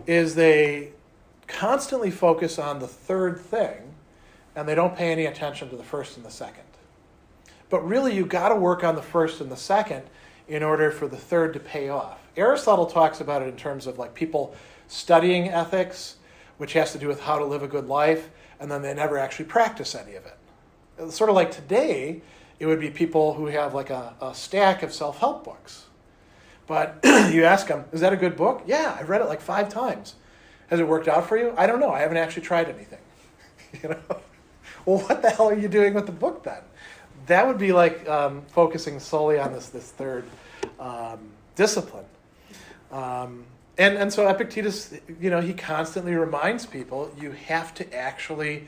is they constantly focus on the third thing and they don't pay any attention to the first and the second. But really, you got to work on the first and the second in order for the third to pay off. Aristotle talks about it in terms of people studying ethics, which has to do with how to live a good life, and then they never actually practice any of it. It's sort of like today, it would be people who have a stack of self-help books. But you ask them, is that a good book? Yeah, I've read it 5 times. Has it worked out for you? I don't know. I haven't actually tried anything. Well, what the hell are you doing with the book then? That would be focusing solely on this third discipline. And so Epictetus, he constantly reminds people you have to actually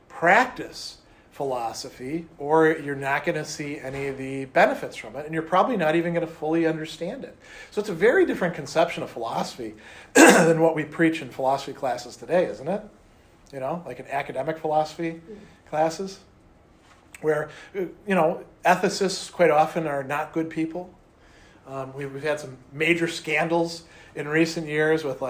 practice philosophy or you're not going to see any of the benefits from it, and you're probably not even going to fully understand it. So it's a very different conception of philosophy than what we preach in philosophy classes today, isn't it? Like in academic philosophy classes, where, ethicists quite often are not good people. We've had some major scandals in recent years with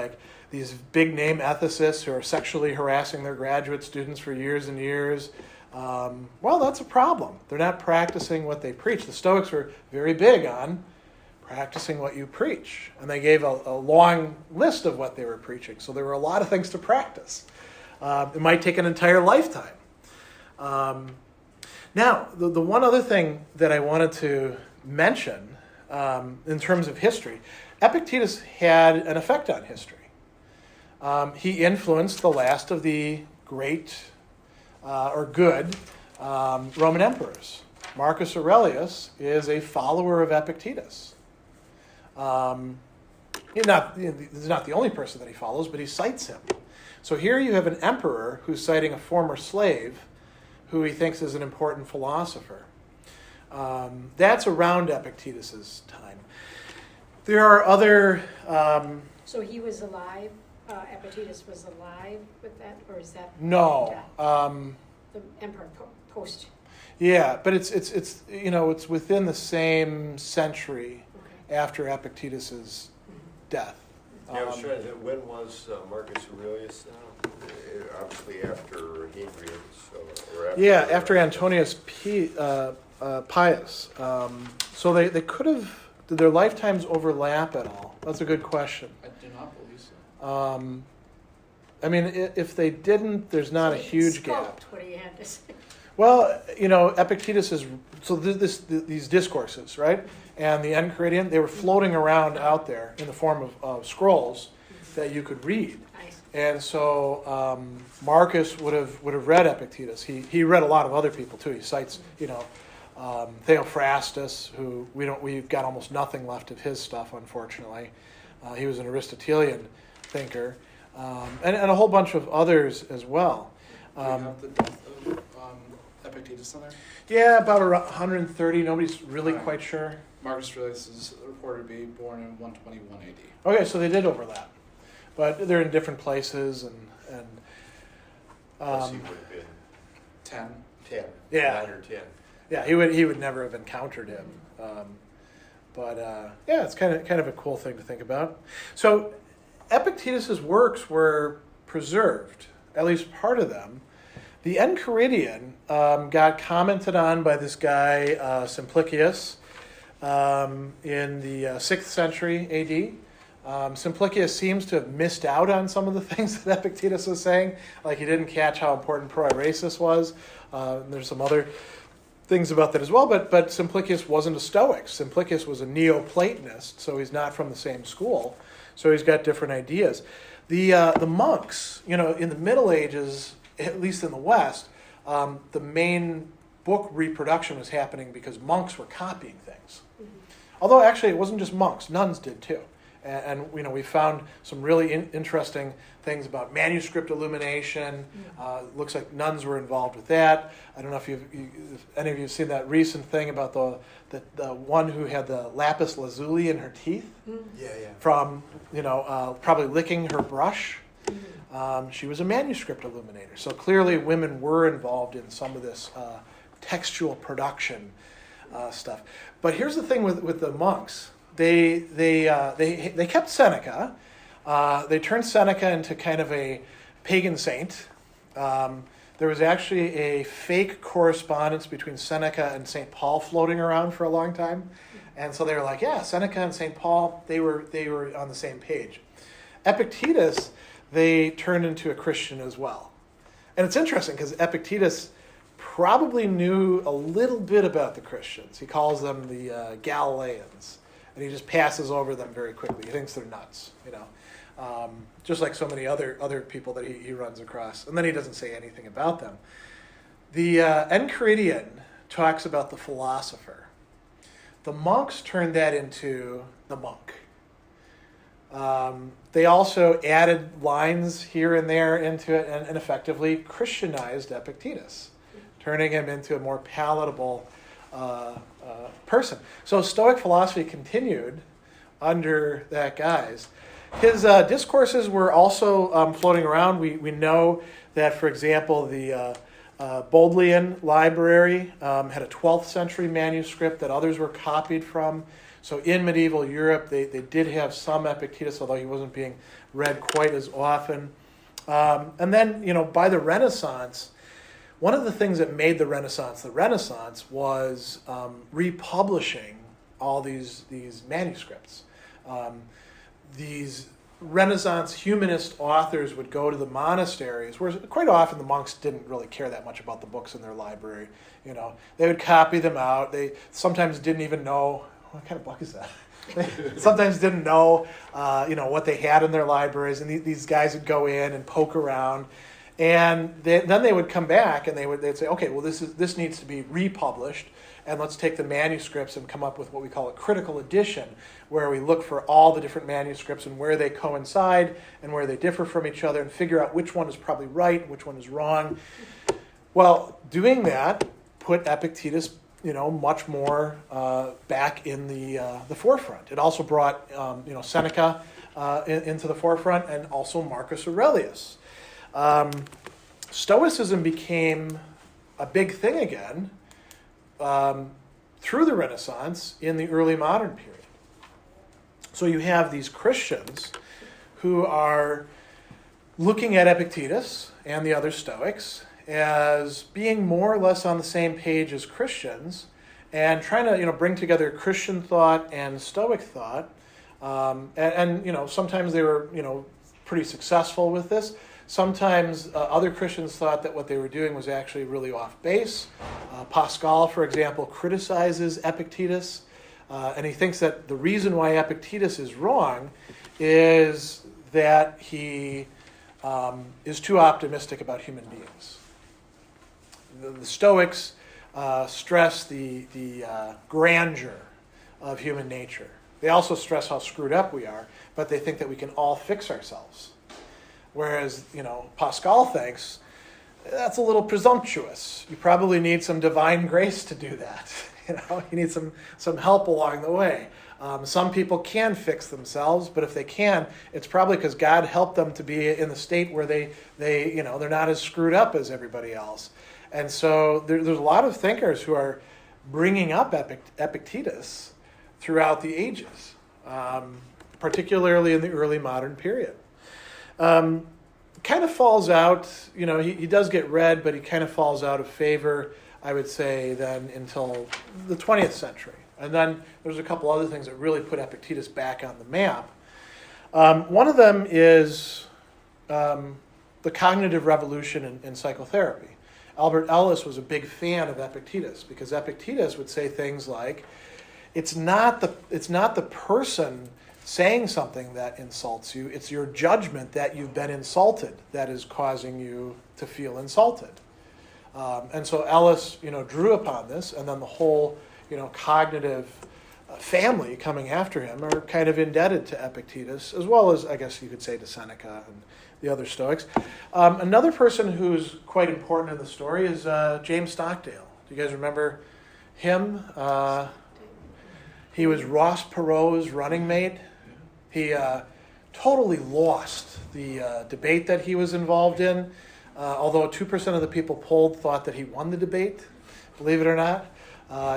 these big name ethicists who are sexually harassing their graduate students for years and years. Well, that's a problem. They're not practicing what they preach. The Stoics were very big on practicing what you preach, and they gave a long list of what they were preaching. So there were a lot of things to practice. It might take an entire lifetime. Now, the one other thing that I wanted to mention in terms of history, Epictetus had an effect on history. He influenced the last of the great or good Roman emperors. Marcus Aurelius is a follower of Epictetus. He's not the only person that he follows, but he cites him. So here you have an emperor who's citing a former slave who he thinks is an important philosopher. That's around Epictetus's time. There are other... So he was alive? Epictetus was alive with that? Or is that... No. The emperor post... Yeah, but it's within the same century after Epictetus's death. Yeah, I was trying to think, when was Marcus Aurelius? Obviously after Hadrian. After Antonius Pius. So they could have... Did their lifetimes overlap at all? That's a good question. I do not believe so. If they didn't, there's not a huge gap. What do you have to say? Well, Epictetus is... So these discourses, right? And the Enchiridion, they were floating around out there in the form of scrolls that you could read. Nice. And so Marcus would have read Epictetus. He read a lot of other people too. He cites, Theophrastus, who we've got almost nothing left of his stuff, unfortunately. He was an Aristotelian thinker, and a whole bunch of others as well. Do you have the death of Epictetus in there? Yeah, about 130. Nobody's really quite sure. Marcus Aurelius is reported to be born in 121 AD. Okay, so they did overlap, but they're in different places and He would have been 10. 10. Yeah. 9 or 10. Yeah, he would never have encountered him. It's kind of a cool thing to think about. So Epictetus's works were preserved, at least part of them. The Enchiridion got commented on by this guy, Simplicius, in the 6th century AD. Simplicius seems to have missed out on some of the things that Epictetus was saying. Like, he didn't catch how important proairesis was. There's some other things about that as well, but Simplicius wasn't a Stoic. Simplicius was a Neoplatonist, so he's not from the same school. So he's got different ideas. The monks, in the Middle Ages, at least in the West, the main book reproduction was happening because monks were copying things. Mm-hmm. Although actually it wasn't just monks, nuns did too. And we found some really interesting things about manuscript illumination. Mm-hmm. Looks like nuns were involved with that. I don't know if any of you have seen that recent thing about the one who had the lapis lazuli in her teeth. Mm-hmm. Yeah. From probably licking her brush. Mm-hmm. She was a manuscript illuminator. So clearly women were involved in some of this textual production stuff. But here's the thing with the monks. They kept Seneca. They turned Seneca into kind of a pagan saint. There was actually a fake correspondence between Seneca and St. Paul floating around for a long time. And so they were like, yeah, Seneca and St. Paul, they were on the same page. Epictetus, they turned into a Christian as well. And it's interesting because Epictetus probably knew a little bit about the Christians. He calls them the Galileans. And he just passes over them very quickly. He thinks they're nuts, just like so many other people that he runs across. And then he doesn't say anything about them. The Enchiridion talks about the philosopher. The monks turned that into the monk. They also added lines here and there into it and effectively Christianized Epictetus, turning him into a more palatable person. So Stoic philosophy continued under that guise. His discourses were also floating around. We know that, for example, the Bodleian Library had a 12th century manuscript that others were copied from. So in medieval Europe, they did have some Epictetus, although he wasn't being read quite as often. And then, by the Renaissance, one of the things that made the Renaissance was republishing all these manuscripts. These Renaissance humanist authors would go to the monasteries, where quite often the monks didn't really care that much about the books in their library. They would copy them out. They sometimes didn't even know, what kind of book is that? They sometimes didn't know, what they had in their libraries, and these guys would go in and poke around. And then they would come back and they'd say, okay, well, this needs to be republished, and let's take the manuscripts and come up with what we call a critical edition, where we look for all the different manuscripts and where they coincide and where they differ from each other and figure out which one is probably right and which one is wrong. Well, doing that put Epictetus, much more back in the forefront. It also brought, Seneca into the forefront, and also Marcus Aurelius. Stoicism became a big thing again through the Renaissance in the early modern period. So you have these Christians who are looking at Epictetus and the other Stoics as being more or less on the same page as Christians, and trying to bring together Christian thought and Stoic thought. And sometimes they were pretty successful with this. Sometimes other Christians thought that what they were doing was actually really off base. Pascal, for example, criticizes Epictetus, and he thinks that the reason why Epictetus is wrong is that he is too optimistic about human beings. The Stoics stress the grandeur of human nature. They also stress how screwed up we are, but they think that we can all fix ourselves. Whereas, Pascal thinks that's a little presumptuous. You probably need some divine grace to do that. You need some help along the way. Some people can fix themselves, but if they can, it's probably because God helped them to be in the state where they're not as screwed up as everybody else. And so there's a lot of thinkers who are bringing up Epictetus throughout the ages, particularly in the early modern period. kind of falls out, he does get read, but he kind of falls out of favor, I would say, then until the 20th century. And then there's a couple other things that really put Epictetus back on the map. One of them is the cognitive revolution in psychotherapy. Albert Ellis was a big fan of Epictetus because Epictetus would say things like, it's not the person saying something that insults you, it's your judgment that you've been insulted that is causing you to feel insulted. And so Ellis, drew upon this, and then the whole, cognitive family coming after him are kind of indebted to Epictetus, as well as, I guess you could say, to Seneca and the other Stoics. Another person who's quite important in the story is James Stockdale. Do you guys remember him? He was Ross Perot's running mate. He totally lost the debate that he was involved in, although 2% of the people polled thought that he won the debate, believe it or not.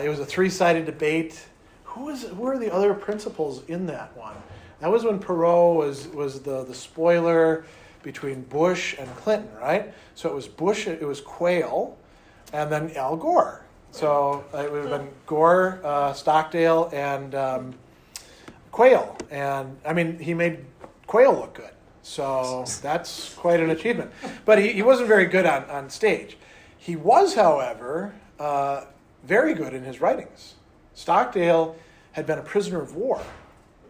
It was a 3-sided debate. Who were the other principals in that one? That was when Perot was the spoiler between Bush and Clinton, right? So it was Bush, it was Quayle, and then Al Gore. So it would have been Gore, Stockdale, and Quayle. And, he made Quayle look good. So that's quite an achievement. But he wasn't very good on stage. He was, however, very good in his writings. Stockdale had been a prisoner of war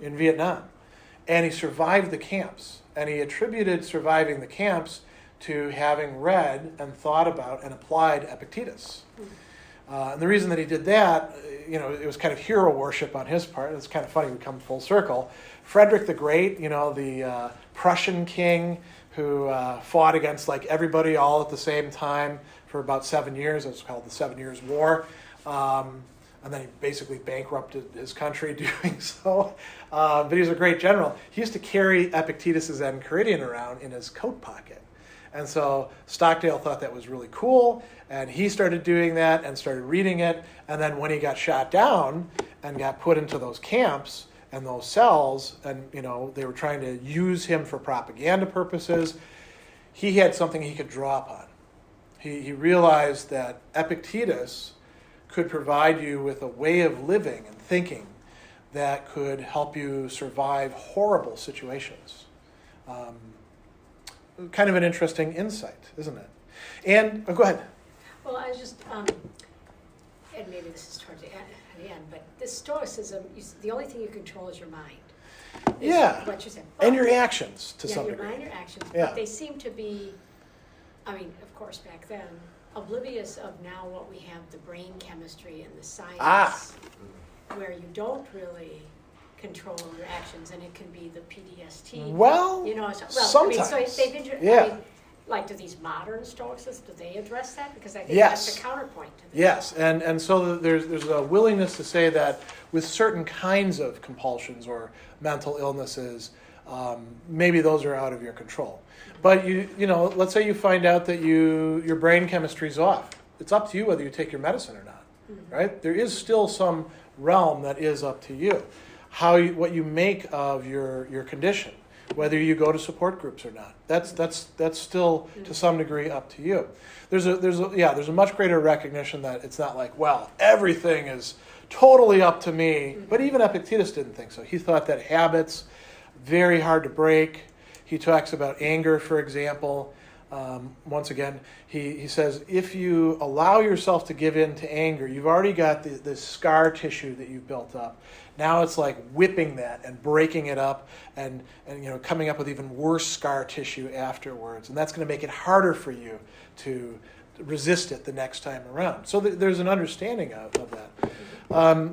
in Vietnam, and he survived the camps. And he attributed surviving the camps to having read and thought about and applied Epictetus. And the reason that he did that, it was kind of hero worship on his part. It's kind of funny, we come full circle. Frederick the Great, the Prussian king who fought against everybody all at the same time for about 7 years. It was called the 7 Years' War. And then he basically bankrupted his country doing so. But he was a great general. He used to carry Epictetus' Enchiridion around in his coat pocket. And so Stockdale thought that was really cool, and he started doing that and started reading it. And then when he got shot down and got put into those camps and those cells, and they were trying to use him for propaganda purposes, he had something he could draw upon. He realized that Epictetus could provide you with a way of living and thinking that could help you survive horrible situations. Kind of an interesting insight, isn't it? And, go ahead. Well, I was just, and maybe this is towards the end, but this Stoicism, the only thing you control is your mind. Yeah. What you said. And your actions, to some degree. Yeah, your mind, your actions. Yeah. But they seem to be, of course, back then, oblivious of now what we have, the brain chemistry and the science, where you don't really control your actions, and it can be the PTSD. Well, sometimes. So they've do these modern Stoics, do they address that? Because I think that's a counterpoint to this. Yes, and so there's a willingness to say that with certain kinds of compulsions or mental illnesses, maybe those are out of your control. But let's say you find out that your brain chemistry's off. It's up to you whether you take your medicine or not, right? There is still some realm that is up to you. What you make of your condition, whether you go to support groups or not, that's still to some degree up to you. There's a much greater recognition that it's not like, well, everything is totally up to me. But even Epictetus didn't think so. He thought that habits, very hard to break. He talks about anger, for example. Once again, he says, if you allow yourself to give in to anger, you've already got this scar tissue that you've built up. Now it's like whipping that and breaking it up and coming up with even worse scar tissue afterwards. And that's going to make it harder for you to resist it the next time around. So there's an understanding of that.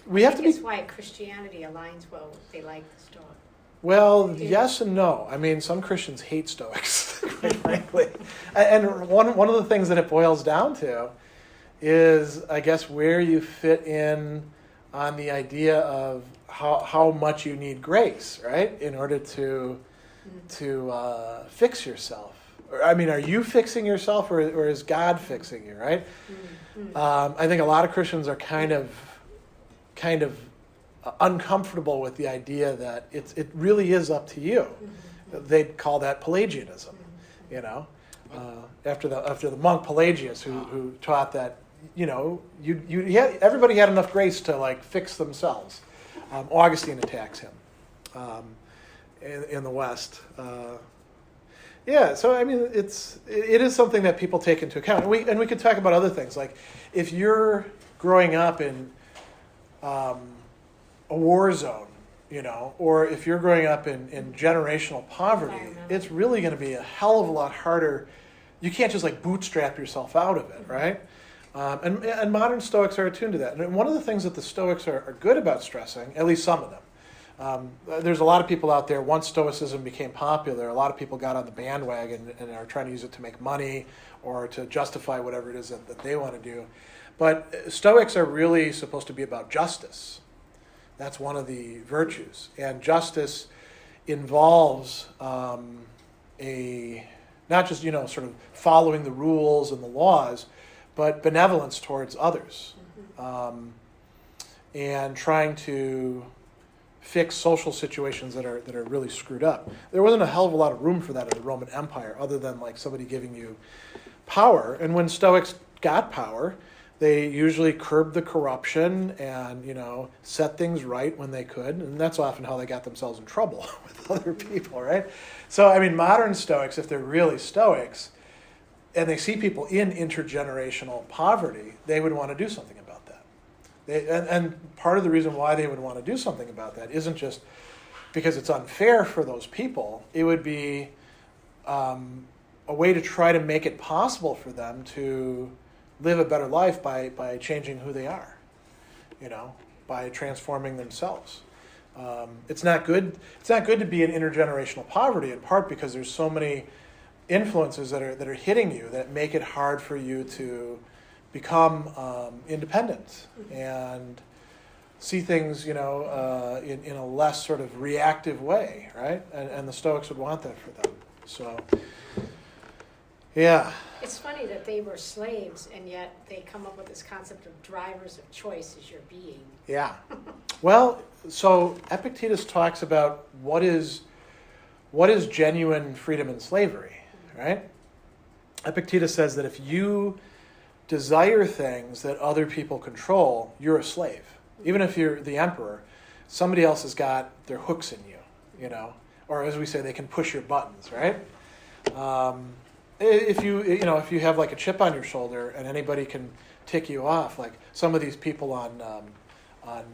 We have to be. That's why Christianity aligns well with they like the Stoic. Well, yes and no. Some Christians hate Stoics, quite frankly. And one of the things that it boils down to is, I guess, where you fit in on the idea of how much you need grace, right, in order to fix yourself. Are you fixing yourself, or is God fixing you, right? I think a lot of Christians are kind of uncomfortable with the idea that it really is up to you. They'd call that Pelagianism. After the monk Pelagius, who taught that everybody had enough grace to like fix themselves. Augustine attacks him in the West. So I mean, it is something that people take into account, and we could talk about other things, like if you're growing up in a war zone, or if you're growing up in generational poverty, it's really going to be a hell of a lot harder. You can't just like bootstrap yourself out of it, right? And modern Stoics are attuned to that. And one of the things that the Stoics are good about stressing, at least some of them, there's a lot of people out there, once Stoicism became popular, a lot of people got on the bandwagon and are trying to use it to make money or to justify whatever it is that they want to do. But Stoics are really supposed to be about justice. That's one of the virtues. And justice involves not just, sort of following the rules and the laws, but benevolence towards others. And trying to fix social situations that are really screwed up. There wasn't a hell of a lot of room for that in the Roman Empire, other than like somebody giving you power. And when Stoics got power, they usually curbed the corruption and, set things right when they could. And that's often how they got themselves in trouble with other people, right? So, I mean, modern Stoics, if they're really Stoics, and they see people in intergenerational poverty, they would want to do something about that. And part of the reason why they would want to do something about that isn't just because it's unfair for those people. It would be a way to try to make it possible for them to live a better life by changing who they are, by transforming themselves. It's not good to be in intergenerational poverty, in part because there's so many influences that are hitting you that make it hard for you to become independent and see things, in a less sort of reactive way, right? And the Stoics would want that for them. So, yeah. It's funny that they were slaves, and yet they come up with this concept of drivers of choice as your being. Yeah. Well, so Epictetus talks about what is genuine freedom and slavery, right? Epictetus says that if you desire things that other people control, you're a slave. Even if you're the emperor, somebody else has got their hooks in you, or as we say, they can push your buttons, right? If you have like a chip on your shoulder and anybody can tick you off, like some of these people on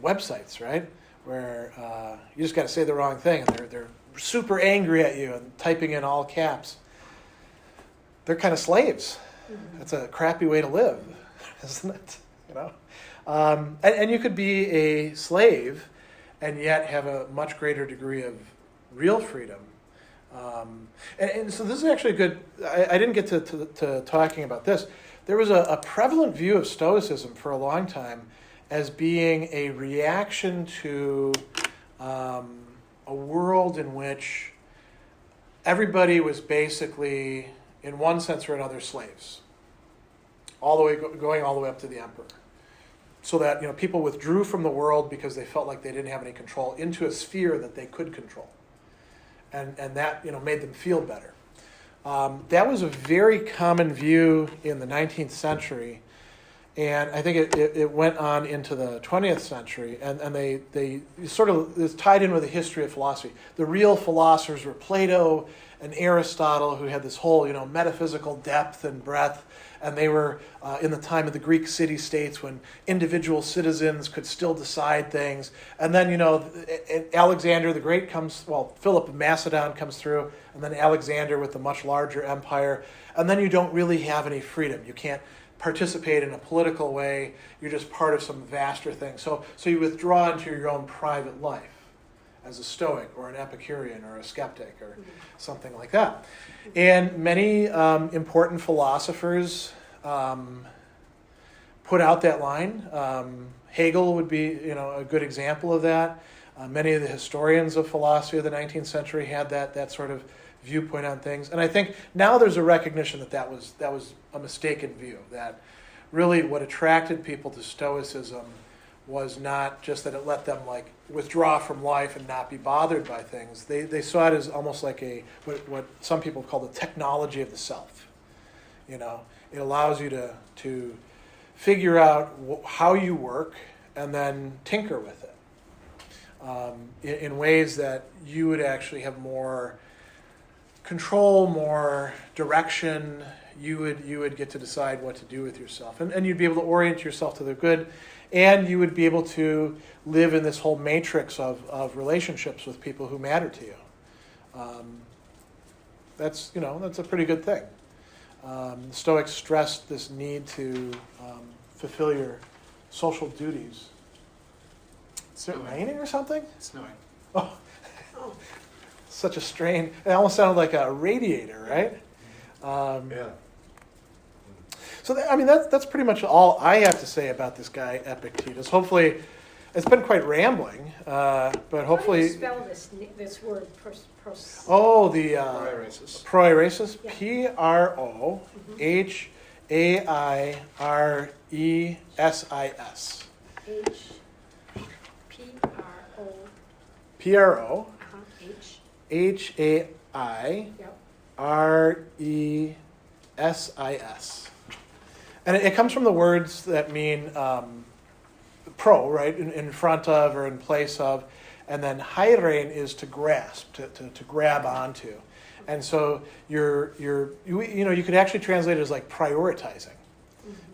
websites, right, where you just got to say the wrong thing and they're super angry at you and typing in all caps. They're kind of slaves. Mm-hmm. That's a crappy way to live, isn't it? And you could be a slave and yet have a much greater degree of real freedom. And so this is actually a good, I didn't get to talking about this. There was a prevalent view of Stoicism for a long time as being a reaction to a world in which everybody was basically, in one sense or another, slaves, going all the way up to the emperor. So that people withdrew from the world because they felt like they didn't have any control into a sphere that they could control. And that made them feel better. That was a very common view in the 19th century, and I think it went on into the 20th century, and they sort of, it's tied in with the history of philosophy. The real philosophers were Plato and Aristotle, who had this whole metaphysical depth and breadth, and they were in the time of the Greek city-states when individual citizens could still decide things. And then, Alexander the Great Philip of Macedon comes through, and then Alexander with the much larger empire. And then you don't really have any freedom. You can't participate in a political way. You're just part of some vaster thing. So you withdraw into your own private life as a Stoic or an Epicurean or a skeptic or something like that. And many important philosophers put out that line. Hegel would be a good example of that. Many of the historians of philosophy of the 19th century had that sort of viewpoint on things. And I think now there's a recognition that was a mistaken view, that really what attracted people to Stoicism was not just that it let them like withdraw from life and not be bothered by things. They saw it as almost like what some people call the technology of the self. You know, it allows you to figure out how you work and then tinker with it in ways that you would actually have more control, more direction. You would get to decide what to do with yourself, and you'd be able to orient yourself to the good, and you would be able to live in this whole matrix of relationships with people who matter to you. That's a pretty good thing. The Stoics stressed this need to fulfill your social duties. Is it raining or something? It's snowing. Oh, Oh, such a strain. It almost sounded like a radiator, right? Yeah. So, that's pretty much all I have to say about this guy, Epictetus. Hopefully, it's been quite rambling, but how do you hopefully... spell this word? Oh, the Proirasis. proirasis, Yeah. Proairesis. H-P-R-O. P-R-O. H. H-A-I-R-E-S-I-S. Yep. And it comes from the words that mean pro, right, in front of or in place of, and then hairein is to grasp, to grab onto. And so you could actually translate it as like prioritizing.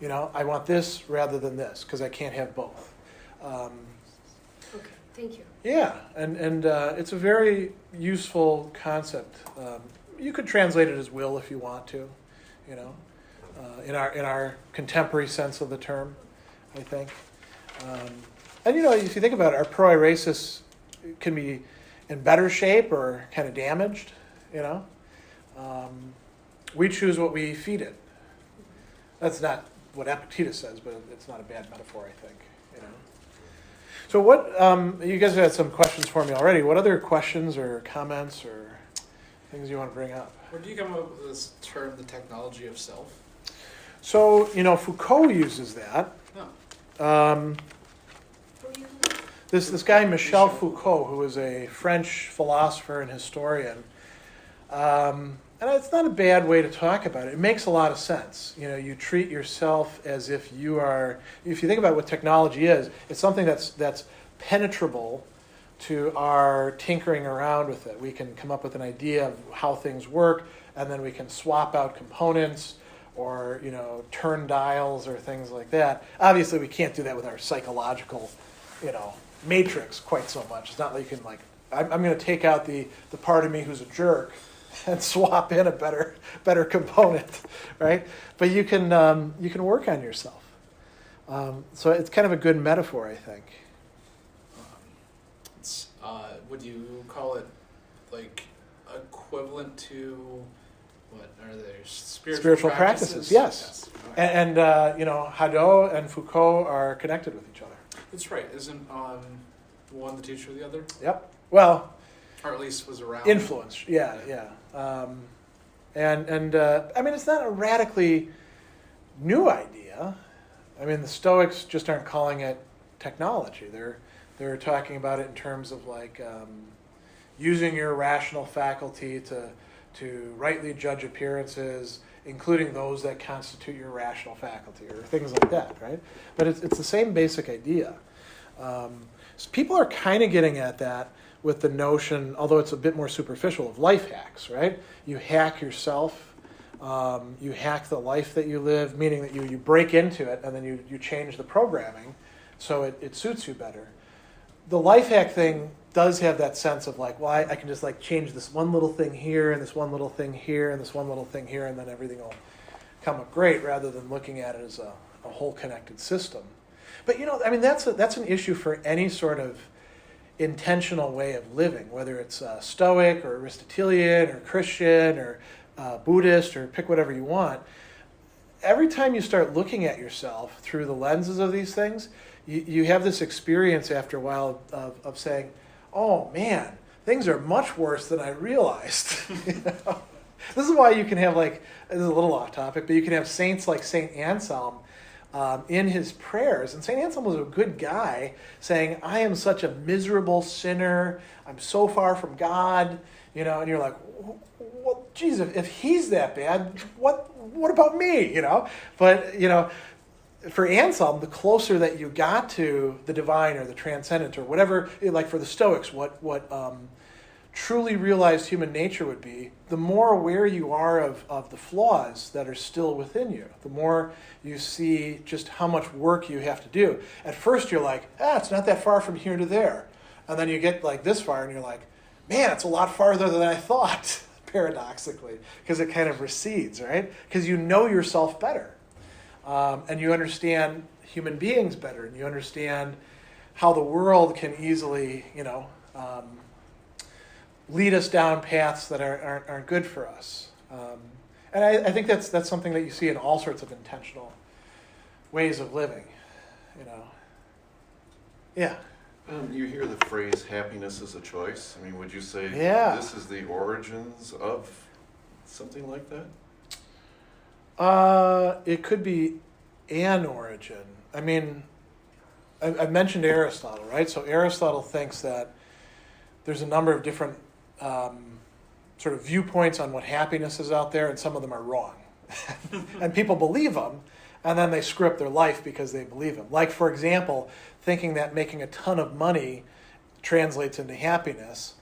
You know, I want this rather than this because I can't have both. Okay, thank you. Yeah, and it's a very useful concept. You could translate it as will if you want to, you know, in our contemporary sense of the term, I think. And if you think about it, our proairesis can be in better shape or kind of damaged. You know, we choose what we feed it. That's not what Epictetus says, but it's not a bad metaphor, I think. You know. So what, you guys have had some questions for me already. What other questions or comments or things you want to bring up? Where do you come up with this term, the technology of self? So, Foucault uses that. No. Who you? This guy, Michel Foucault, who was a French philosopher and historian, and it's not a bad way to talk about it. It makes a lot of sense. You treat yourself as if you are, if you think about what technology is, it's something that's penetrable to our tinkering around with it. We can come up with an idea of how things work, and then we can swap out components or, turn dials or things like that. Obviously, we can't do that with our psychological, matrix quite so much. It's not like you can, I'm going to take out the part of me who's a jerk and swap in a better component, right? But you can work on yourself. So it's kind of a good metaphor, I think. It's, would you call it like equivalent to what are there spiritual practices? Yes. Okay. And Hadot and Foucault are connected with each other. That's right. Isn't one the teacher of the other, Yep. Well, or at least was around? influence. Yeah. It's not a radically new idea. The Stoics just aren't calling it technology. They're talking about it in terms of using your rational faculty to rightly judge appearances, including those that constitute your rational faculty, or things like that, right? But it's the same basic idea. So people are kind of getting at that with the notion, although it's a bit more superficial, of life hacks, right? You hack yourself, you hack the life that you live, meaning that you break into it and then you change the programming so it suits you better. The life hack thing does have that sense of I can just change this one little thing here and this one little thing here and this one little thing here, and then everything will come up great, rather than looking at it as a whole connected system. But that's an issue for any sort of intentional way of living, whether it's Stoic or Aristotelian or Christian or Buddhist, or pick whatever you want. Every time you start looking at yourself through the lenses of these things, you have this experience after a while of saying, oh man, things are much worse than I realized. This is why you can have this is a little off topic, but you can have saints like Saint Anselm in his prayers. And St. Anselm was a good guy, saying, I am such a miserable sinner. I'm so far from God. And you're like, well, geez, if he's that bad, what about me? But, for Anselm, the closer that you got to the divine or the transcendent or whatever, like for the Stoics, what truly realized human nature would be, the more aware you are of the flaws that are still within you, the more you see just how much work you have to do. At first you're like, it's not that far from here to there. And then you get like this far and you're like, man, it's a lot farther than I thought, paradoxically, because it kind of recedes, right? Because you know yourself better. And you understand human beings better, and you understand how the world can easily, lead us down paths that aren't good for us. And I think that's something that you see in all sorts of intentional ways of living, Yeah. You hear the phrase "happiness is a choice." I mean, would you say this is the origins of something like that? It could be an origin. I mean, I mentioned Aristotle, right? So Aristotle thinks that there's a number of different sort of viewpoints on what happiness is out there, and some of them are wrong. And people believe them, and then they screw up their life because they believe them. Like, for example, thinking that making a ton of money translates into happiness.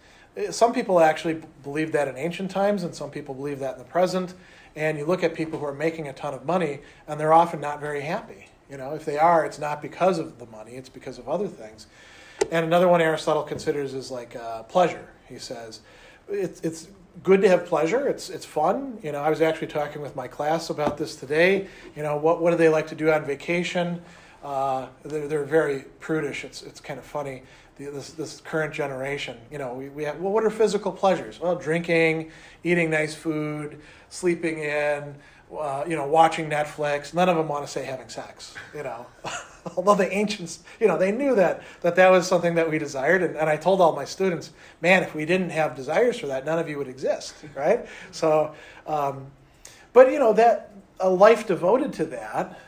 Some people actually believe that in ancient times, and some people believe that in the present. And you look at people who are making a ton of money, and they're often not very happy. If they are, it's not because of the money, it's because of other things. And another one Aristotle considers is like pleasure. He says, it's good to have pleasure. It's fun. I was actually talking with my class about this today. What do they like to do on vacation? They're very prudish. It's kind of funny. This current generation, we have, what are physical pleasures? Well, drinking, eating nice food, sleeping in, watching Netflix. None of them want to say having sex, Although the ancients, they knew that was something that we desired. And I told all my students, man, if we didn't have desires for that, none of you would exist, right? So, but, that a life devoted to that,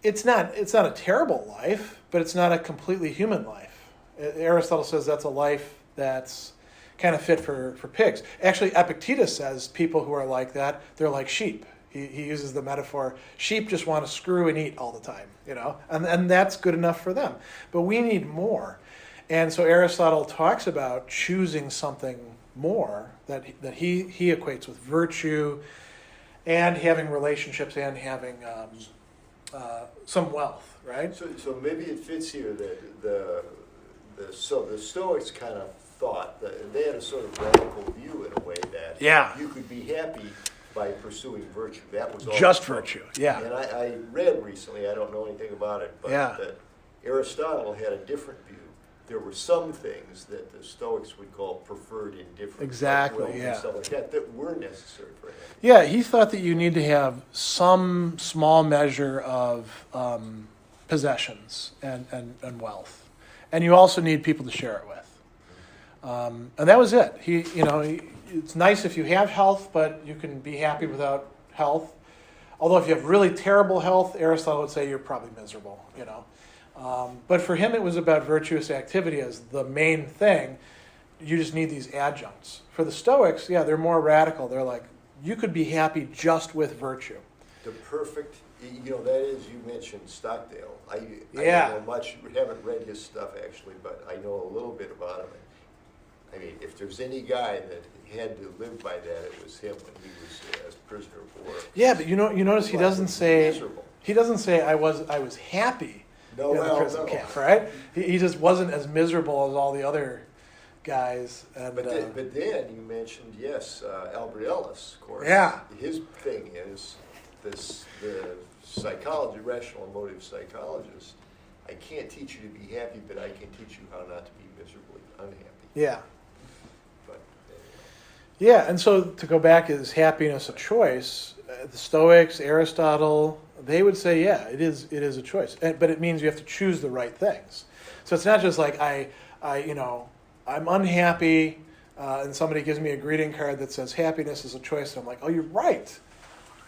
it's not a terrible life, but it's not a completely human life. Aristotle says that's a life that's kind of fit for pigs. Actually, Epictetus says people who are like that, they're like sheep. He uses the metaphor, sheep just want to screw and eat all the time, and that's good enough for them. But we need more. And so Aristotle talks about choosing something more that he equates with virtue and having relationships and having some wealth, right? So maybe it fits here that the Stoics kind of thought that they had a sort of radical view in a way that you could be happy by pursuing virtue. That was all just virtue, yeah. And I read recently, I don't know anything about it, but that Aristotle had a different view. There were some things that the Stoics would call preferred indifference. Exactly, like and stuff like that weren't necessary for him. Yeah, he thought that you need to have some small measure of possessions and wealth. And you also need people to share it with. And that was it. It's nice if you have health, but you can be happy without health. Although if you have really terrible health, Aristotle would say you're probably miserable, But for him, it was about virtuous activity as the main thing. You just need these adjuncts. For the Stoics, they're more radical. They're like, you could be happy just with virtue. The perfect, that is, you mentioned Stockdale. I don't know much, haven't read his stuff actually, but I know a little bit about him. I mean, if there's any guy that had to live by that, it was him when he was as prisoner of war. Yeah, but you notice he doesn't say miserable. He doesn't say I was happy in the prison camp, right? He just wasn't as miserable as all the other guys. And, but then you mentioned Albert Ellis, of course. Yeah. His thing is the psychology, rational emotive psychologist. I can't teach you to be happy, but I can teach you how not to be miserably unhappy. Yeah. But yeah, and so to go back, is happiness a choice? The Stoics, Aristotle, they would say, it is a choice, but it means you have to choose the right things. So it's not just like I'm unhappy, and somebody gives me a greeting card that says happiness is a choice, and I'm like, oh, you're right.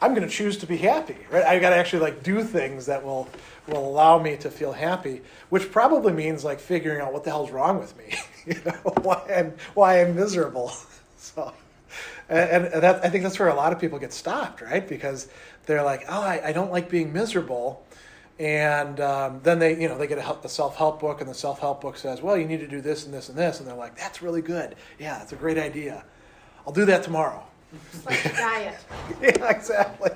I'm going to choose to be happy, right? I got to actually like do things that will allow me to feel happy, which probably means like figuring out what the hell's wrong with me, why I'm miserable. So, and that, I think that's where a lot of people get stopped, right? Because they're like, oh, I don't like being miserable. And then they get a self-help book, and the self-help book says, well, you need to do this and this and this. And they're like, that's really good. Yeah, that's a great idea. I'll do that tomorrow. It's like a diet. Yeah, exactly.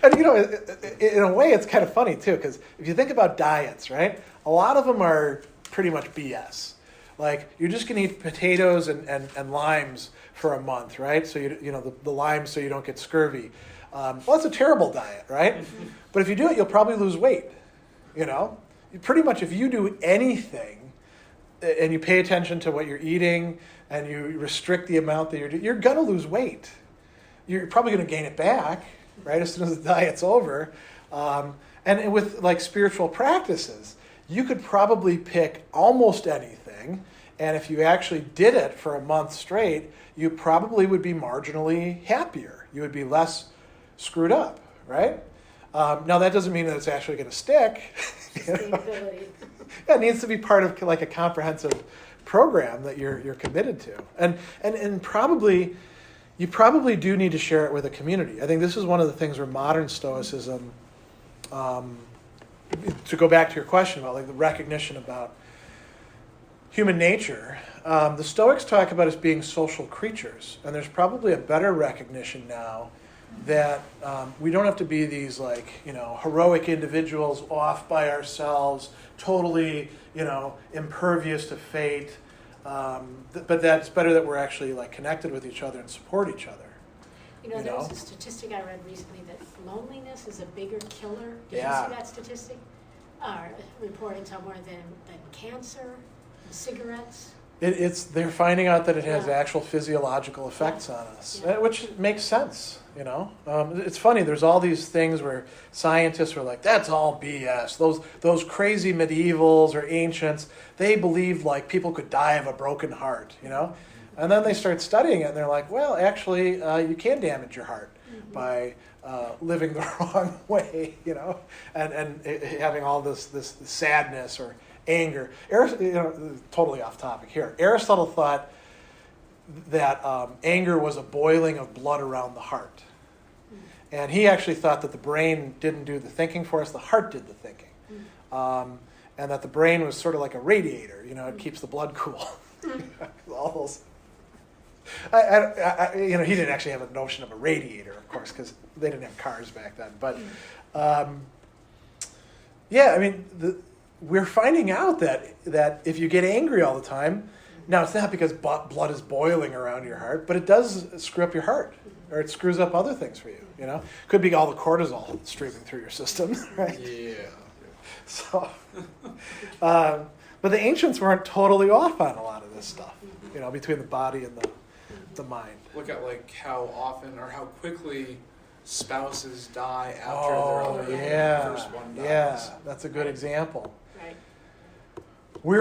And, in a way, it's kind of funny, too, because if you think about diets, right, a lot of them are pretty much BS. Like, you're just going to eat potatoes and limes for a month, right? So, the limes so you don't get scurvy. Well, that's a terrible diet, right? But if you do it, you'll probably lose weight, Pretty much if you do anything and you pay attention to what you're eating and you restrict the amount that you're going to lose weight. You're probably going to gain it back, right, as soon as the diet's over. And with, like, spiritual practices, you could probably pick almost anything, and if you actually did it for a month straight, you probably would be marginally happier. You would be less screwed up, right? Now, that doesn't mean that it's actually going to stick. Sustainability. Yeah, it needs to be part of, like, a comprehensive program that you're committed to. And probably, you probably do need to share it with a community. I think this is one of the things where modern Stoicism, to go back to your question about, like, the recognition about human nature, the Stoics talk about us being social creatures, and there's probably a better recognition now that we don't have to be these, like, heroic individuals off by ourselves, totally, impervious to fate, but that it's better that we're actually, like, connected with each other and support each other. There was a statistic I read recently that loneliness is a bigger killer. Did Yeah. you see that statistic? Reported somewhere than cancer and cigarettes. They're finding out that it has Yeah. actual physiological effects on us, Yeah. which makes sense, It's funny, there's all these things where scientists are like, that's all BS. Those crazy medievals or ancients, they believed, like, people could die of a broken heart, And then they start studying it, and they're like, well, actually, you can damage your heart by living the wrong way, and having all this sadness or anger. Totally off topic here. Aristotle thought that anger was a boiling of blood around the heart. And he actually thought that the brain didn't do the thinking for us, the heart did the thinking. And that the brain was sort of like a radiator, it keeps the blood cool. All those. He didn't actually have a notion of a radiator, of course, because they didn't have cars back then. But, we're finding out that if you get angry all the time, now it's not because blood is boiling around your heart, but it does screw up your heart, or it screws up other things for you, Could be all the cortisol streaming through your system, right? Yeah. So, but the ancients weren't totally off on a lot of this stuff, between the body and the mind. Look at, like, how often or how quickly spouses die after their first one dies. Yeah, that's a good example. Right. We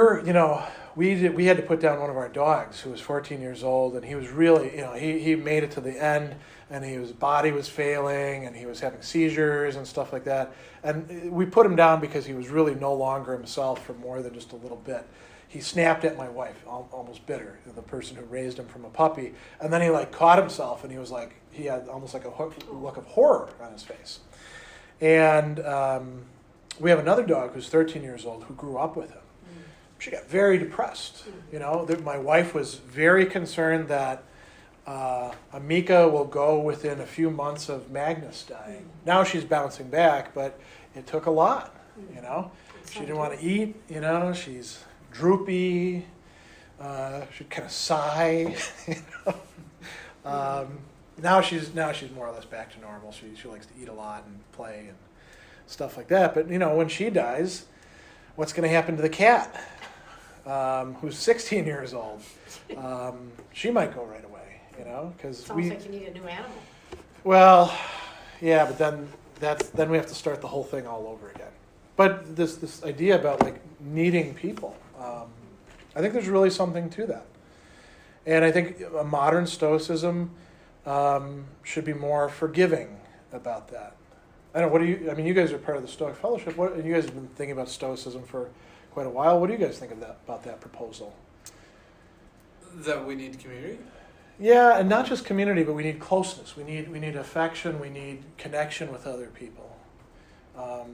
had to put down one of our dogs who was 14 years old, and he was really, he made it to the end, and his body was failing, and he was having seizures and stuff like that. And we put him down because he was really no longer himself for more than just a little bit. He snapped at my wife, almost bit her, the person who raised him from a puppy. And then he, like, caught himself, and he had almost like a look of horror on his face. And we have another dog who's 13 years old who grew up with him. She got very depressed. My wife was very concerned that Amika will go within a few months of Magnus dying. Now she's bouncing back, but it took a lot, She didn't want to eat, she's droopy, she'd kind of sigh, Now she's more or less back to normal. She likes to eat a lot and play and stuff like that. But, when she dies, what's going to happen to the cat, who's 16 years old? She might go right away, because Sounds like you need a new animal. Well, yeah, but then we have to start the whole thing all over again. But this idea about, like, needing people, I think there's really something to that. And I think a modern Stoicism should be more forgiving about that? I don't know, what do you, I mean, you guys are part of the Stoic Fellowship, and you guys have been thinking about Stoicism for quite a while. What do you guys think of that, about that proposal? That we need community? Yeah, and not just community, but we need closeness. We need affection. We need connection with other people.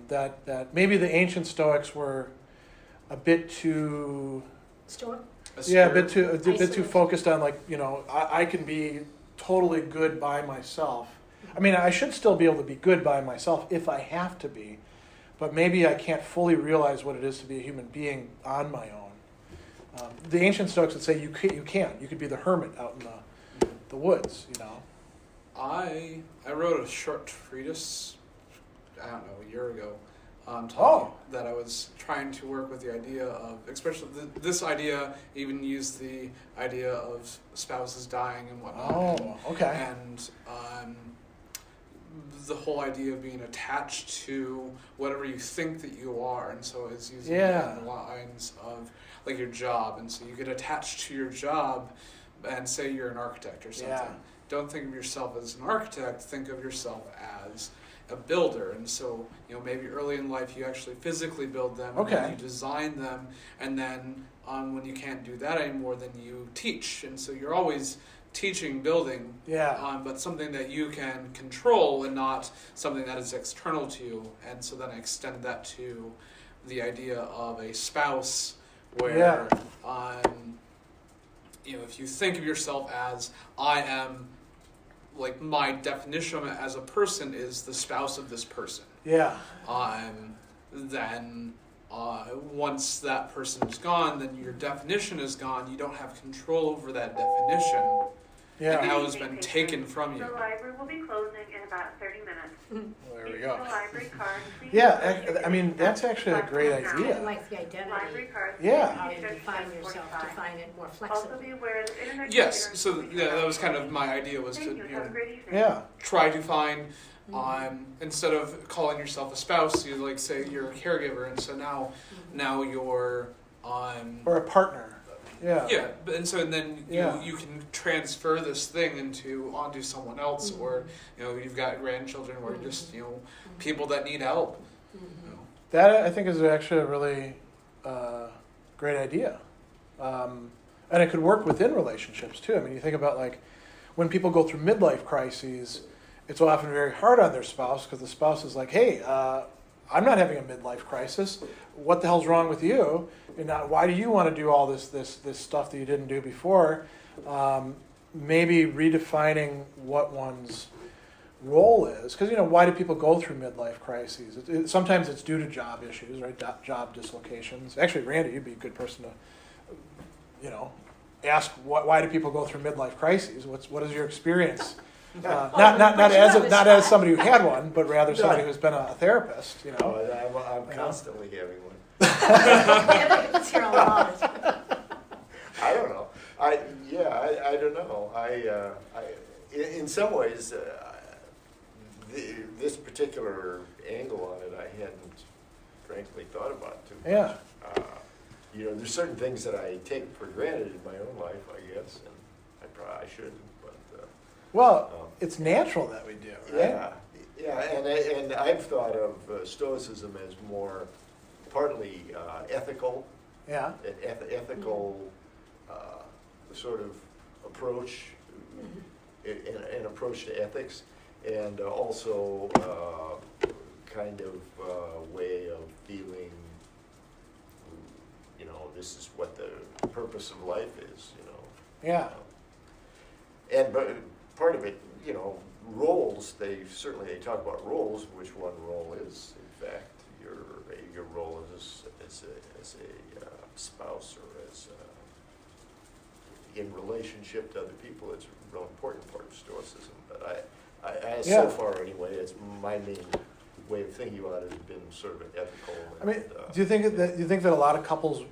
That maybe the ancient Stoics were a bit too... Stoic? Yeah, a bit too Isolated. focused on, like, you know, I can be totally good by myself. I mean, I should still be able to be good by myself if I have to be, but maybe I can't fully realize what it is to be a human being on my own. The ancient Stoics would say you can. You could be the hermit out in the woods, you know. I wrote a short treatise, I don't know, a year ago, that I was trying to work with the idea of, especially this idea, even used the idea of spouses dying and whatnot. Oh, okay. And the whole idea of being attached to whatever you think that you are, and so it's using it in the lines of like your job, and so you get attached to your job, and say you're an architect or something. Yeah. Don't think of yourself as an architect. Think of yourself as a builder, and so maybe early in life you actually physically build them, and then you design them, and then when you can't do that anymore, then you teach, and so you're always teaching, building, but something that you can control and not something that is external to you. And so then I extended that to the idea of a spouse, where if you think of yourself as I am, like my definition as a person is the spouse of this person. Yeah. Then once that person is gone, then your definition is gone. You don't have control over that definition. Yeah. And now it's been taken from you. The library will be closing in about 30 minutes. Well, there we go. The library card. Yeah, I mean, that's actually a great idea. I like the identity. Library cards. Yeah. How you define yourself, define it more flexibly. Also be aware that internet. Yes, so that was kind of my idea, was to try to find, instead of calling yourself a spouse, you like say you're a caregiver, and so now you're or a partner. Yeah. Yeah, and then you can transfer this thing onto someone else, or you've got grandchildren, or just people that need help. That I think is actually a really great idea, and it could work within relationships too. I mean, you think about like when people go through midlife crises, it's often very hard on their spouse because the spouse is like, "Hey, I'm not having a midlife crisis. What the hell's wrong with you? And why do you want to do all this stuff that you didn't do before?" Maybe redefining what one's role is, because why do people go through midlife crises? Sometimes it's due to job issues, right? Job dislocations. Actually, Randy, you'd be a good person to, ask why do people go through midlife crises? What is your experience? Not as somebody who had one, but rather somebody who's been a therapist. I'm constantly having one. Let's hear all about it. I don't know. I don't know. In some ways, this particular angle on it, I hadn't frankly thought about too much. Yeah. There's certain things that I take for granted in my own life, I guess, and I shouldn't. But it's natural that we do, right? Yeah, and I've thought of Stoicism as more partly ethical. Yeah. An ethical sort of approach, an approach to ethics, and also kind of way of feeling. This is what the purpose of life is. Yeah. But part of it, roles. They talk about roles. Which one role is, in fact, your role as a spouse or as in relationship to other people. It's a real important part of Stoicism. But so far anyway, it's my main way of thinking about it has been sort of an ethical. I mean, do you think that a lot of couples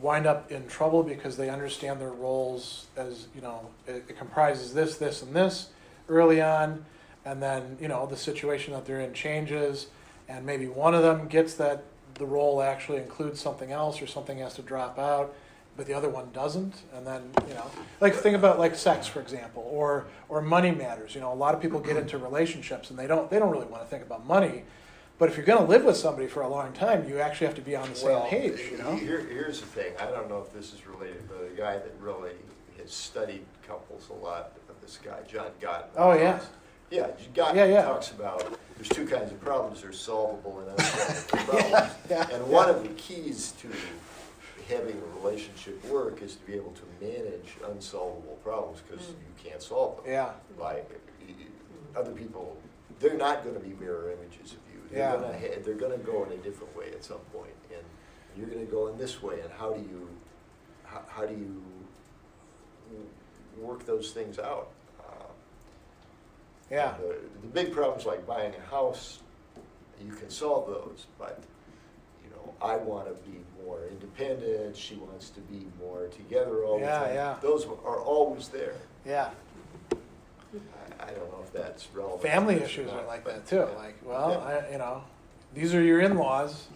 wind up in trouble because they understand their roles as it comprises this, and this early on, and then the situation that they're in changes, and maybe one of them gets that the role actually includes something else, or something has to drop out, but the other one doesn't, and then, like think about like sex, for example, or money matters. A lot of people get into relationships and they don't really want to think about money, but if you're going to live with somebody for a long time, you actually have to be on the same page. Here's the thing. I don't know if this is related, but a guy that really has studied couples a lot, this guy John Gottman. Oh yeah. Yeah, Gottman talks about there's two kinds of problems. There's solvable and unsolvable problems. And one of the keys to having a relationship work is to be able to manage unsolvable problems because you can't solve them. Yeah. Like other people, they're not going to be mirror images of you. They're going to go in a different way at some point, and you're going to go in this way. And how do you work those things out? The big problems like buying a house, you can solve those, but I want to be more independent. She wants to be more together all the time. Yeah. Those are always there. Yeah. I don't know if that's relevant. Family issues are like that too. Like, these are your in-laws.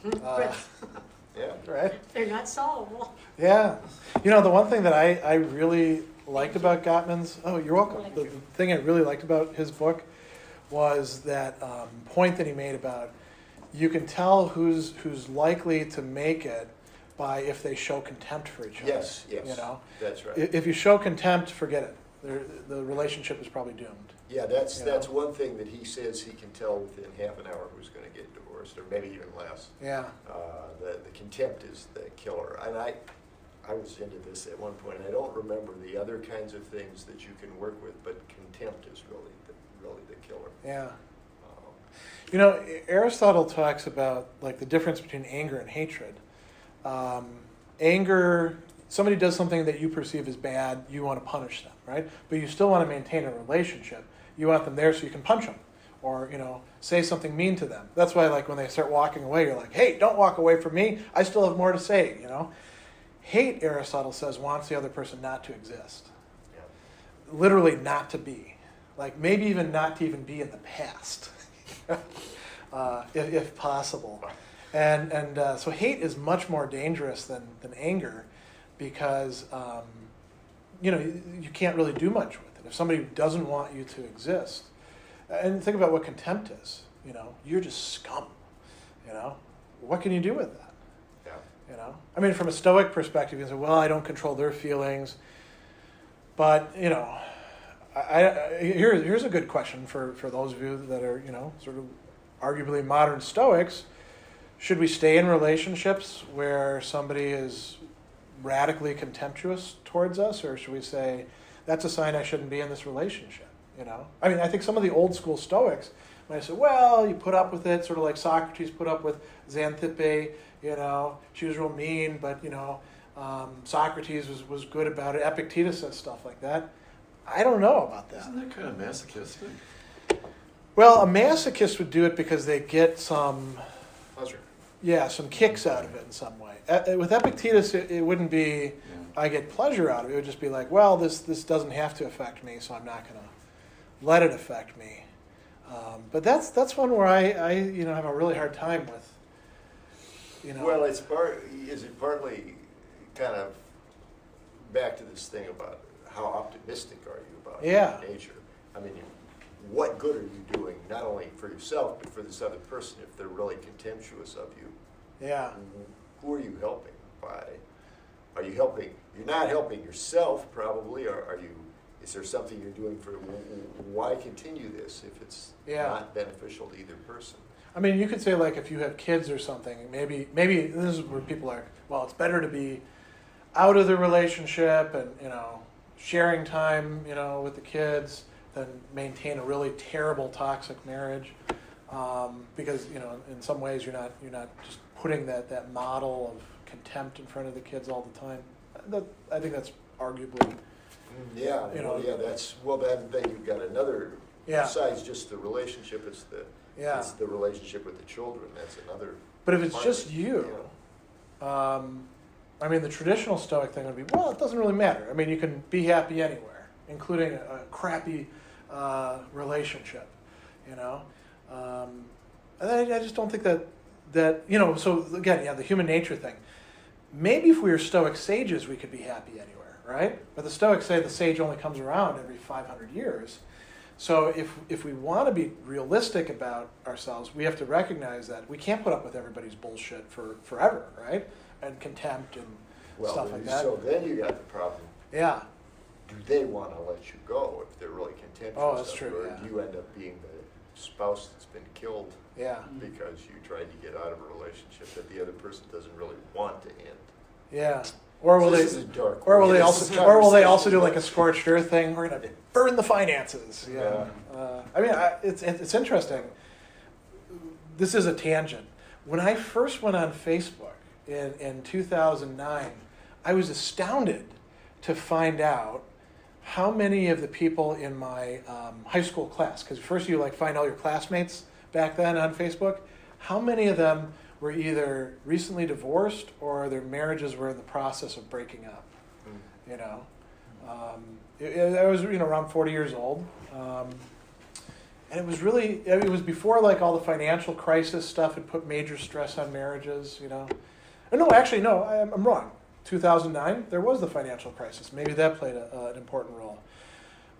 Yeah. Right. They're not solvable. Yeah. The one thing that I really liked about Gottman's, you're welcome. The thing I really liked about his book was that point that he made about you can tell who's likely to make it by if they show contempt for each other. Yes. That's right. If you show contempt, forget it. The relationship is probably doomed. Yeah, that's one thing that he says he can tell within half an hour who's going to get divorced, or maybe even less. Yeah. The contempt is the killer. And I was into this at one point, and I don't remember the other kinds of things that you can work with, but contempt is really the killer. Yeah. Aristotle talks about like the difference between anger and hatred. Anger, somebody does something that you perceive as bad, you want to punish them, right? But you still want to maintain a relationship. You want them there so you can punch them or, say something mean to them. That's why like when they start walking away, you're like, hey, don't walk away from me. I still have more to say, Hate, Aristotle says, wants the other person not to exist. Yeah. Literally not to be. Like maybe even not to even be in the past. if possible. And so hate is much more dangerous than anger because, you can't really do much with it. If somebody doesn't want you to exist, and think about what contempt is, you're just scum, what can you do with that? I mean, from a Stoic perspective, you say, well, I don't control their feelings, but, here's a good question for those of you that are, sort of arguably modern Stoics. Should we stay in relationships where somebody is radically contemptuous towards us, or should we say, that's a sign I shouldn't be in this relationship, I mean, I think some of the old school Stoics might say, well, you put up with it, sort of like Socrates put up with Xanthippe, she was real mean, but, Socrates was good about it. Epictetus says stuff like that. I don't know about that. Isn't that kind of masochistic? Well, a masochist would do it because they get some pleasure. Yeah, some kicks out of it in some way. With Epictetus, it wouldn't be, I get pleasure out of it. It would just be like, well, this doesn't have to affect me, so I'm not going to let it affect me. But that's one where I have a really hard time with. Well, is it partly kind of back to this thing about how optimistic are you about human nature? I mean, what good are you doing, not only for yourself, but for this other person if they're really contemptuous of you? Yeah. Who are you helping by? Are you helping? You're not helping yourself, probably, or are you? Is there something you're doing for? Why continue this if it's not beneficial to either person? I mean, you could say like if you have kids or something, maybe this is where people are. Well, it's better to be out of the relationship and sharing time with the kids than maintain a really terrible toxic marriage, because in some ways you're not just putting that model of contempt in front of the kids all the time. I think that's arguably. Then you've got another. Besides just the relationship, it's the relationship with the children. That's another. But if it's just you, I mean, the traditional Stoic thing would be, well, it doesn't really matter. I mean, you can be happy anywhere, including a crappy relationship, And I just don't think that. So again, the human nature thing. maybe if we were Stoic sages, we could be happy anywhere, right? But the Stoics say the sage only comes around every 500 years. So if we want to be realistic about ourselves, we have to recognize that we can't put up with everybody's bullshit for forever, right? And contempt and stuff like that. So then you got the problem. Yeah. Do they want to let you go if they're really contemptuous? Oh, that's of true, you, or yeah. do you end up being the spouse that's been killed Yeah. because you tried to get out of a relationship that the other person doesn't really want to end? Yeah. Or will This they? is a dark Or will way. they This is also? Or will they also do conversation, like a scorched earth thing? We're gonna burn the finances. Yeah. I mean, it's interesting. This is a tangent. When I first went on Facebook in 2009, I was astounded to find out how many of the people in my high school class, because first you like find all your classmates back then on Facebook, how many of them were either recently divorced or their marriages were in the process of breaking up. You know, I was around 40 years old, and it was really it was before like all the financial crisis stuff had put major stress on marriages. You know, no, actually no, I'm wrong. 2009 there was the financial crisis. Maybe that played an important role,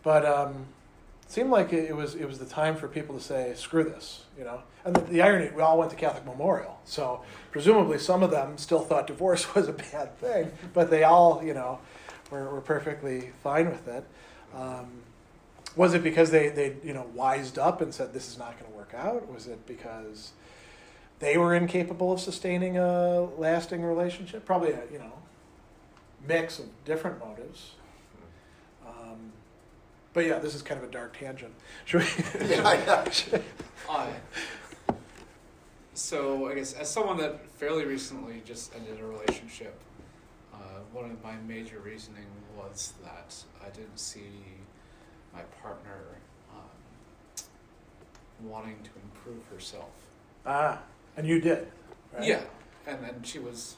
but it seemed like it was the time for people to say screw this. You know. And the irony, we all went to Catholic Memorial, so presumably some of them still thought divorce was a bad thing, but they all, were perfectly fine with it. Was it because they wised up and said this is not going to work out? Was it because they were incapable of sustaining a lasting relationship? Probably a mix of different motives. But yeah, this is kind of a dark tangent. Should we? Yeah. So I guess as someone that fairly recently just ended a relationship, one of my major reasoning was that I didn't see my partner wanting to improve herself. And you did, right? Yeah, and then she was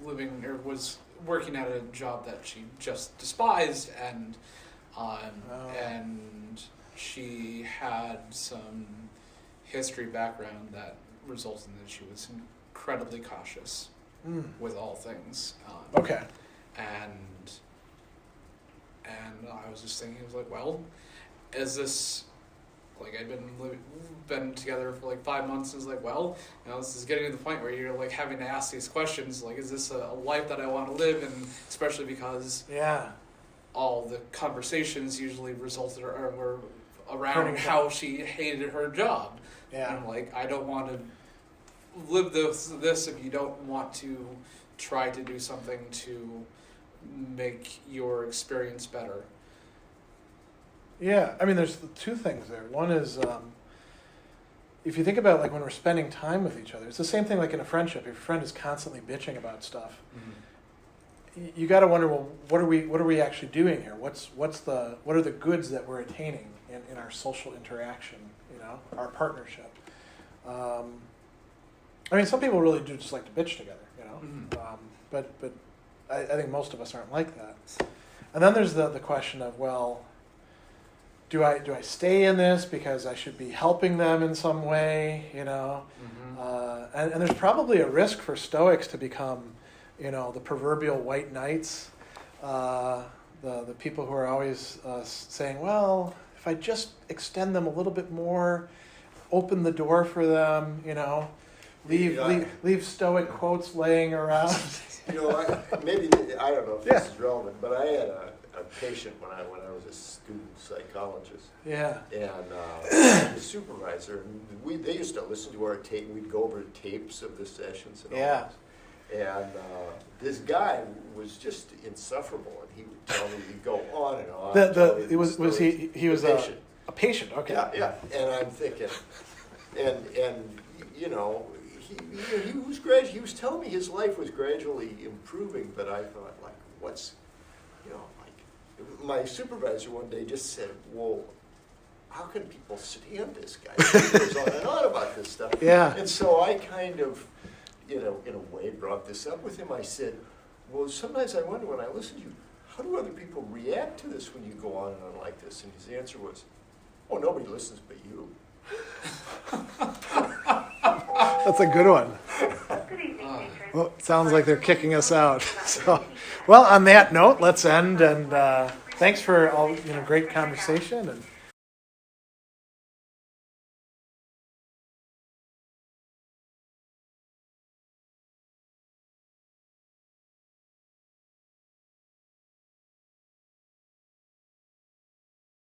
living or was working at a job that she just despised, and she had some history background that resulted in that she was incredibly cautious with all things. Okay. And I was just thinking, I was like, well, is this like I'd been together for like 5 months, and it's like, well, this is getting to the point where you're like having to ask these questions, like, is this a life that I want to live? And especially because all the conversations usually resulted or were around how she hated her job. Yeah. And I'm like, I don't want to live this if you don't want to try to do something to make your experience better. Yeah, I mean, there's two things there. One is, if you think about like when we're spending time with each other, it's the same thing like in a friendship. If your friend is constantly bitching about stuff, you got to wonder, well, what are we actually doing here? What are the goods that we're attaining in our social interaction? Our partnership. I mean, some people really do just like to bitch together, but I think most of us aren't like that. And then there's the question of, well, do I stay in this because I should be helping them in some way, and there's probably a risk for Stoics to become, the proverbial white knights, the people who are always saying, well, if I just extend them a little bit more, open the door for them, leave Stoic quotes laying around. I don't know if this is relevant, but I had a patient when I was a student psychologist. Yeah. And the supervisor, and they used to listen to our tape. We'd go over tapes of the sessions and all that. And this guy was just insufferable, and he would tell me, he'd go on and on. He was a patient, okay. Yeah. And I'm thinking, and he was telling me his life was gradually improving, but I thought, like, my supervisor one day just said, well, how can people stand this guy? He goes on and on about this stuff. Yeah. And so I kind of, in a way, brought this up with him. I said, well, sometimes I wonder when I listen to you, how do other people react to this when you go on and on like this? And his answer was, oh, nobody listens but you. That's a good one. Good evening, patrons. Well, it sounds like they're kicking us out. So, well, on that note, let's end. And thanks for all great conversation. And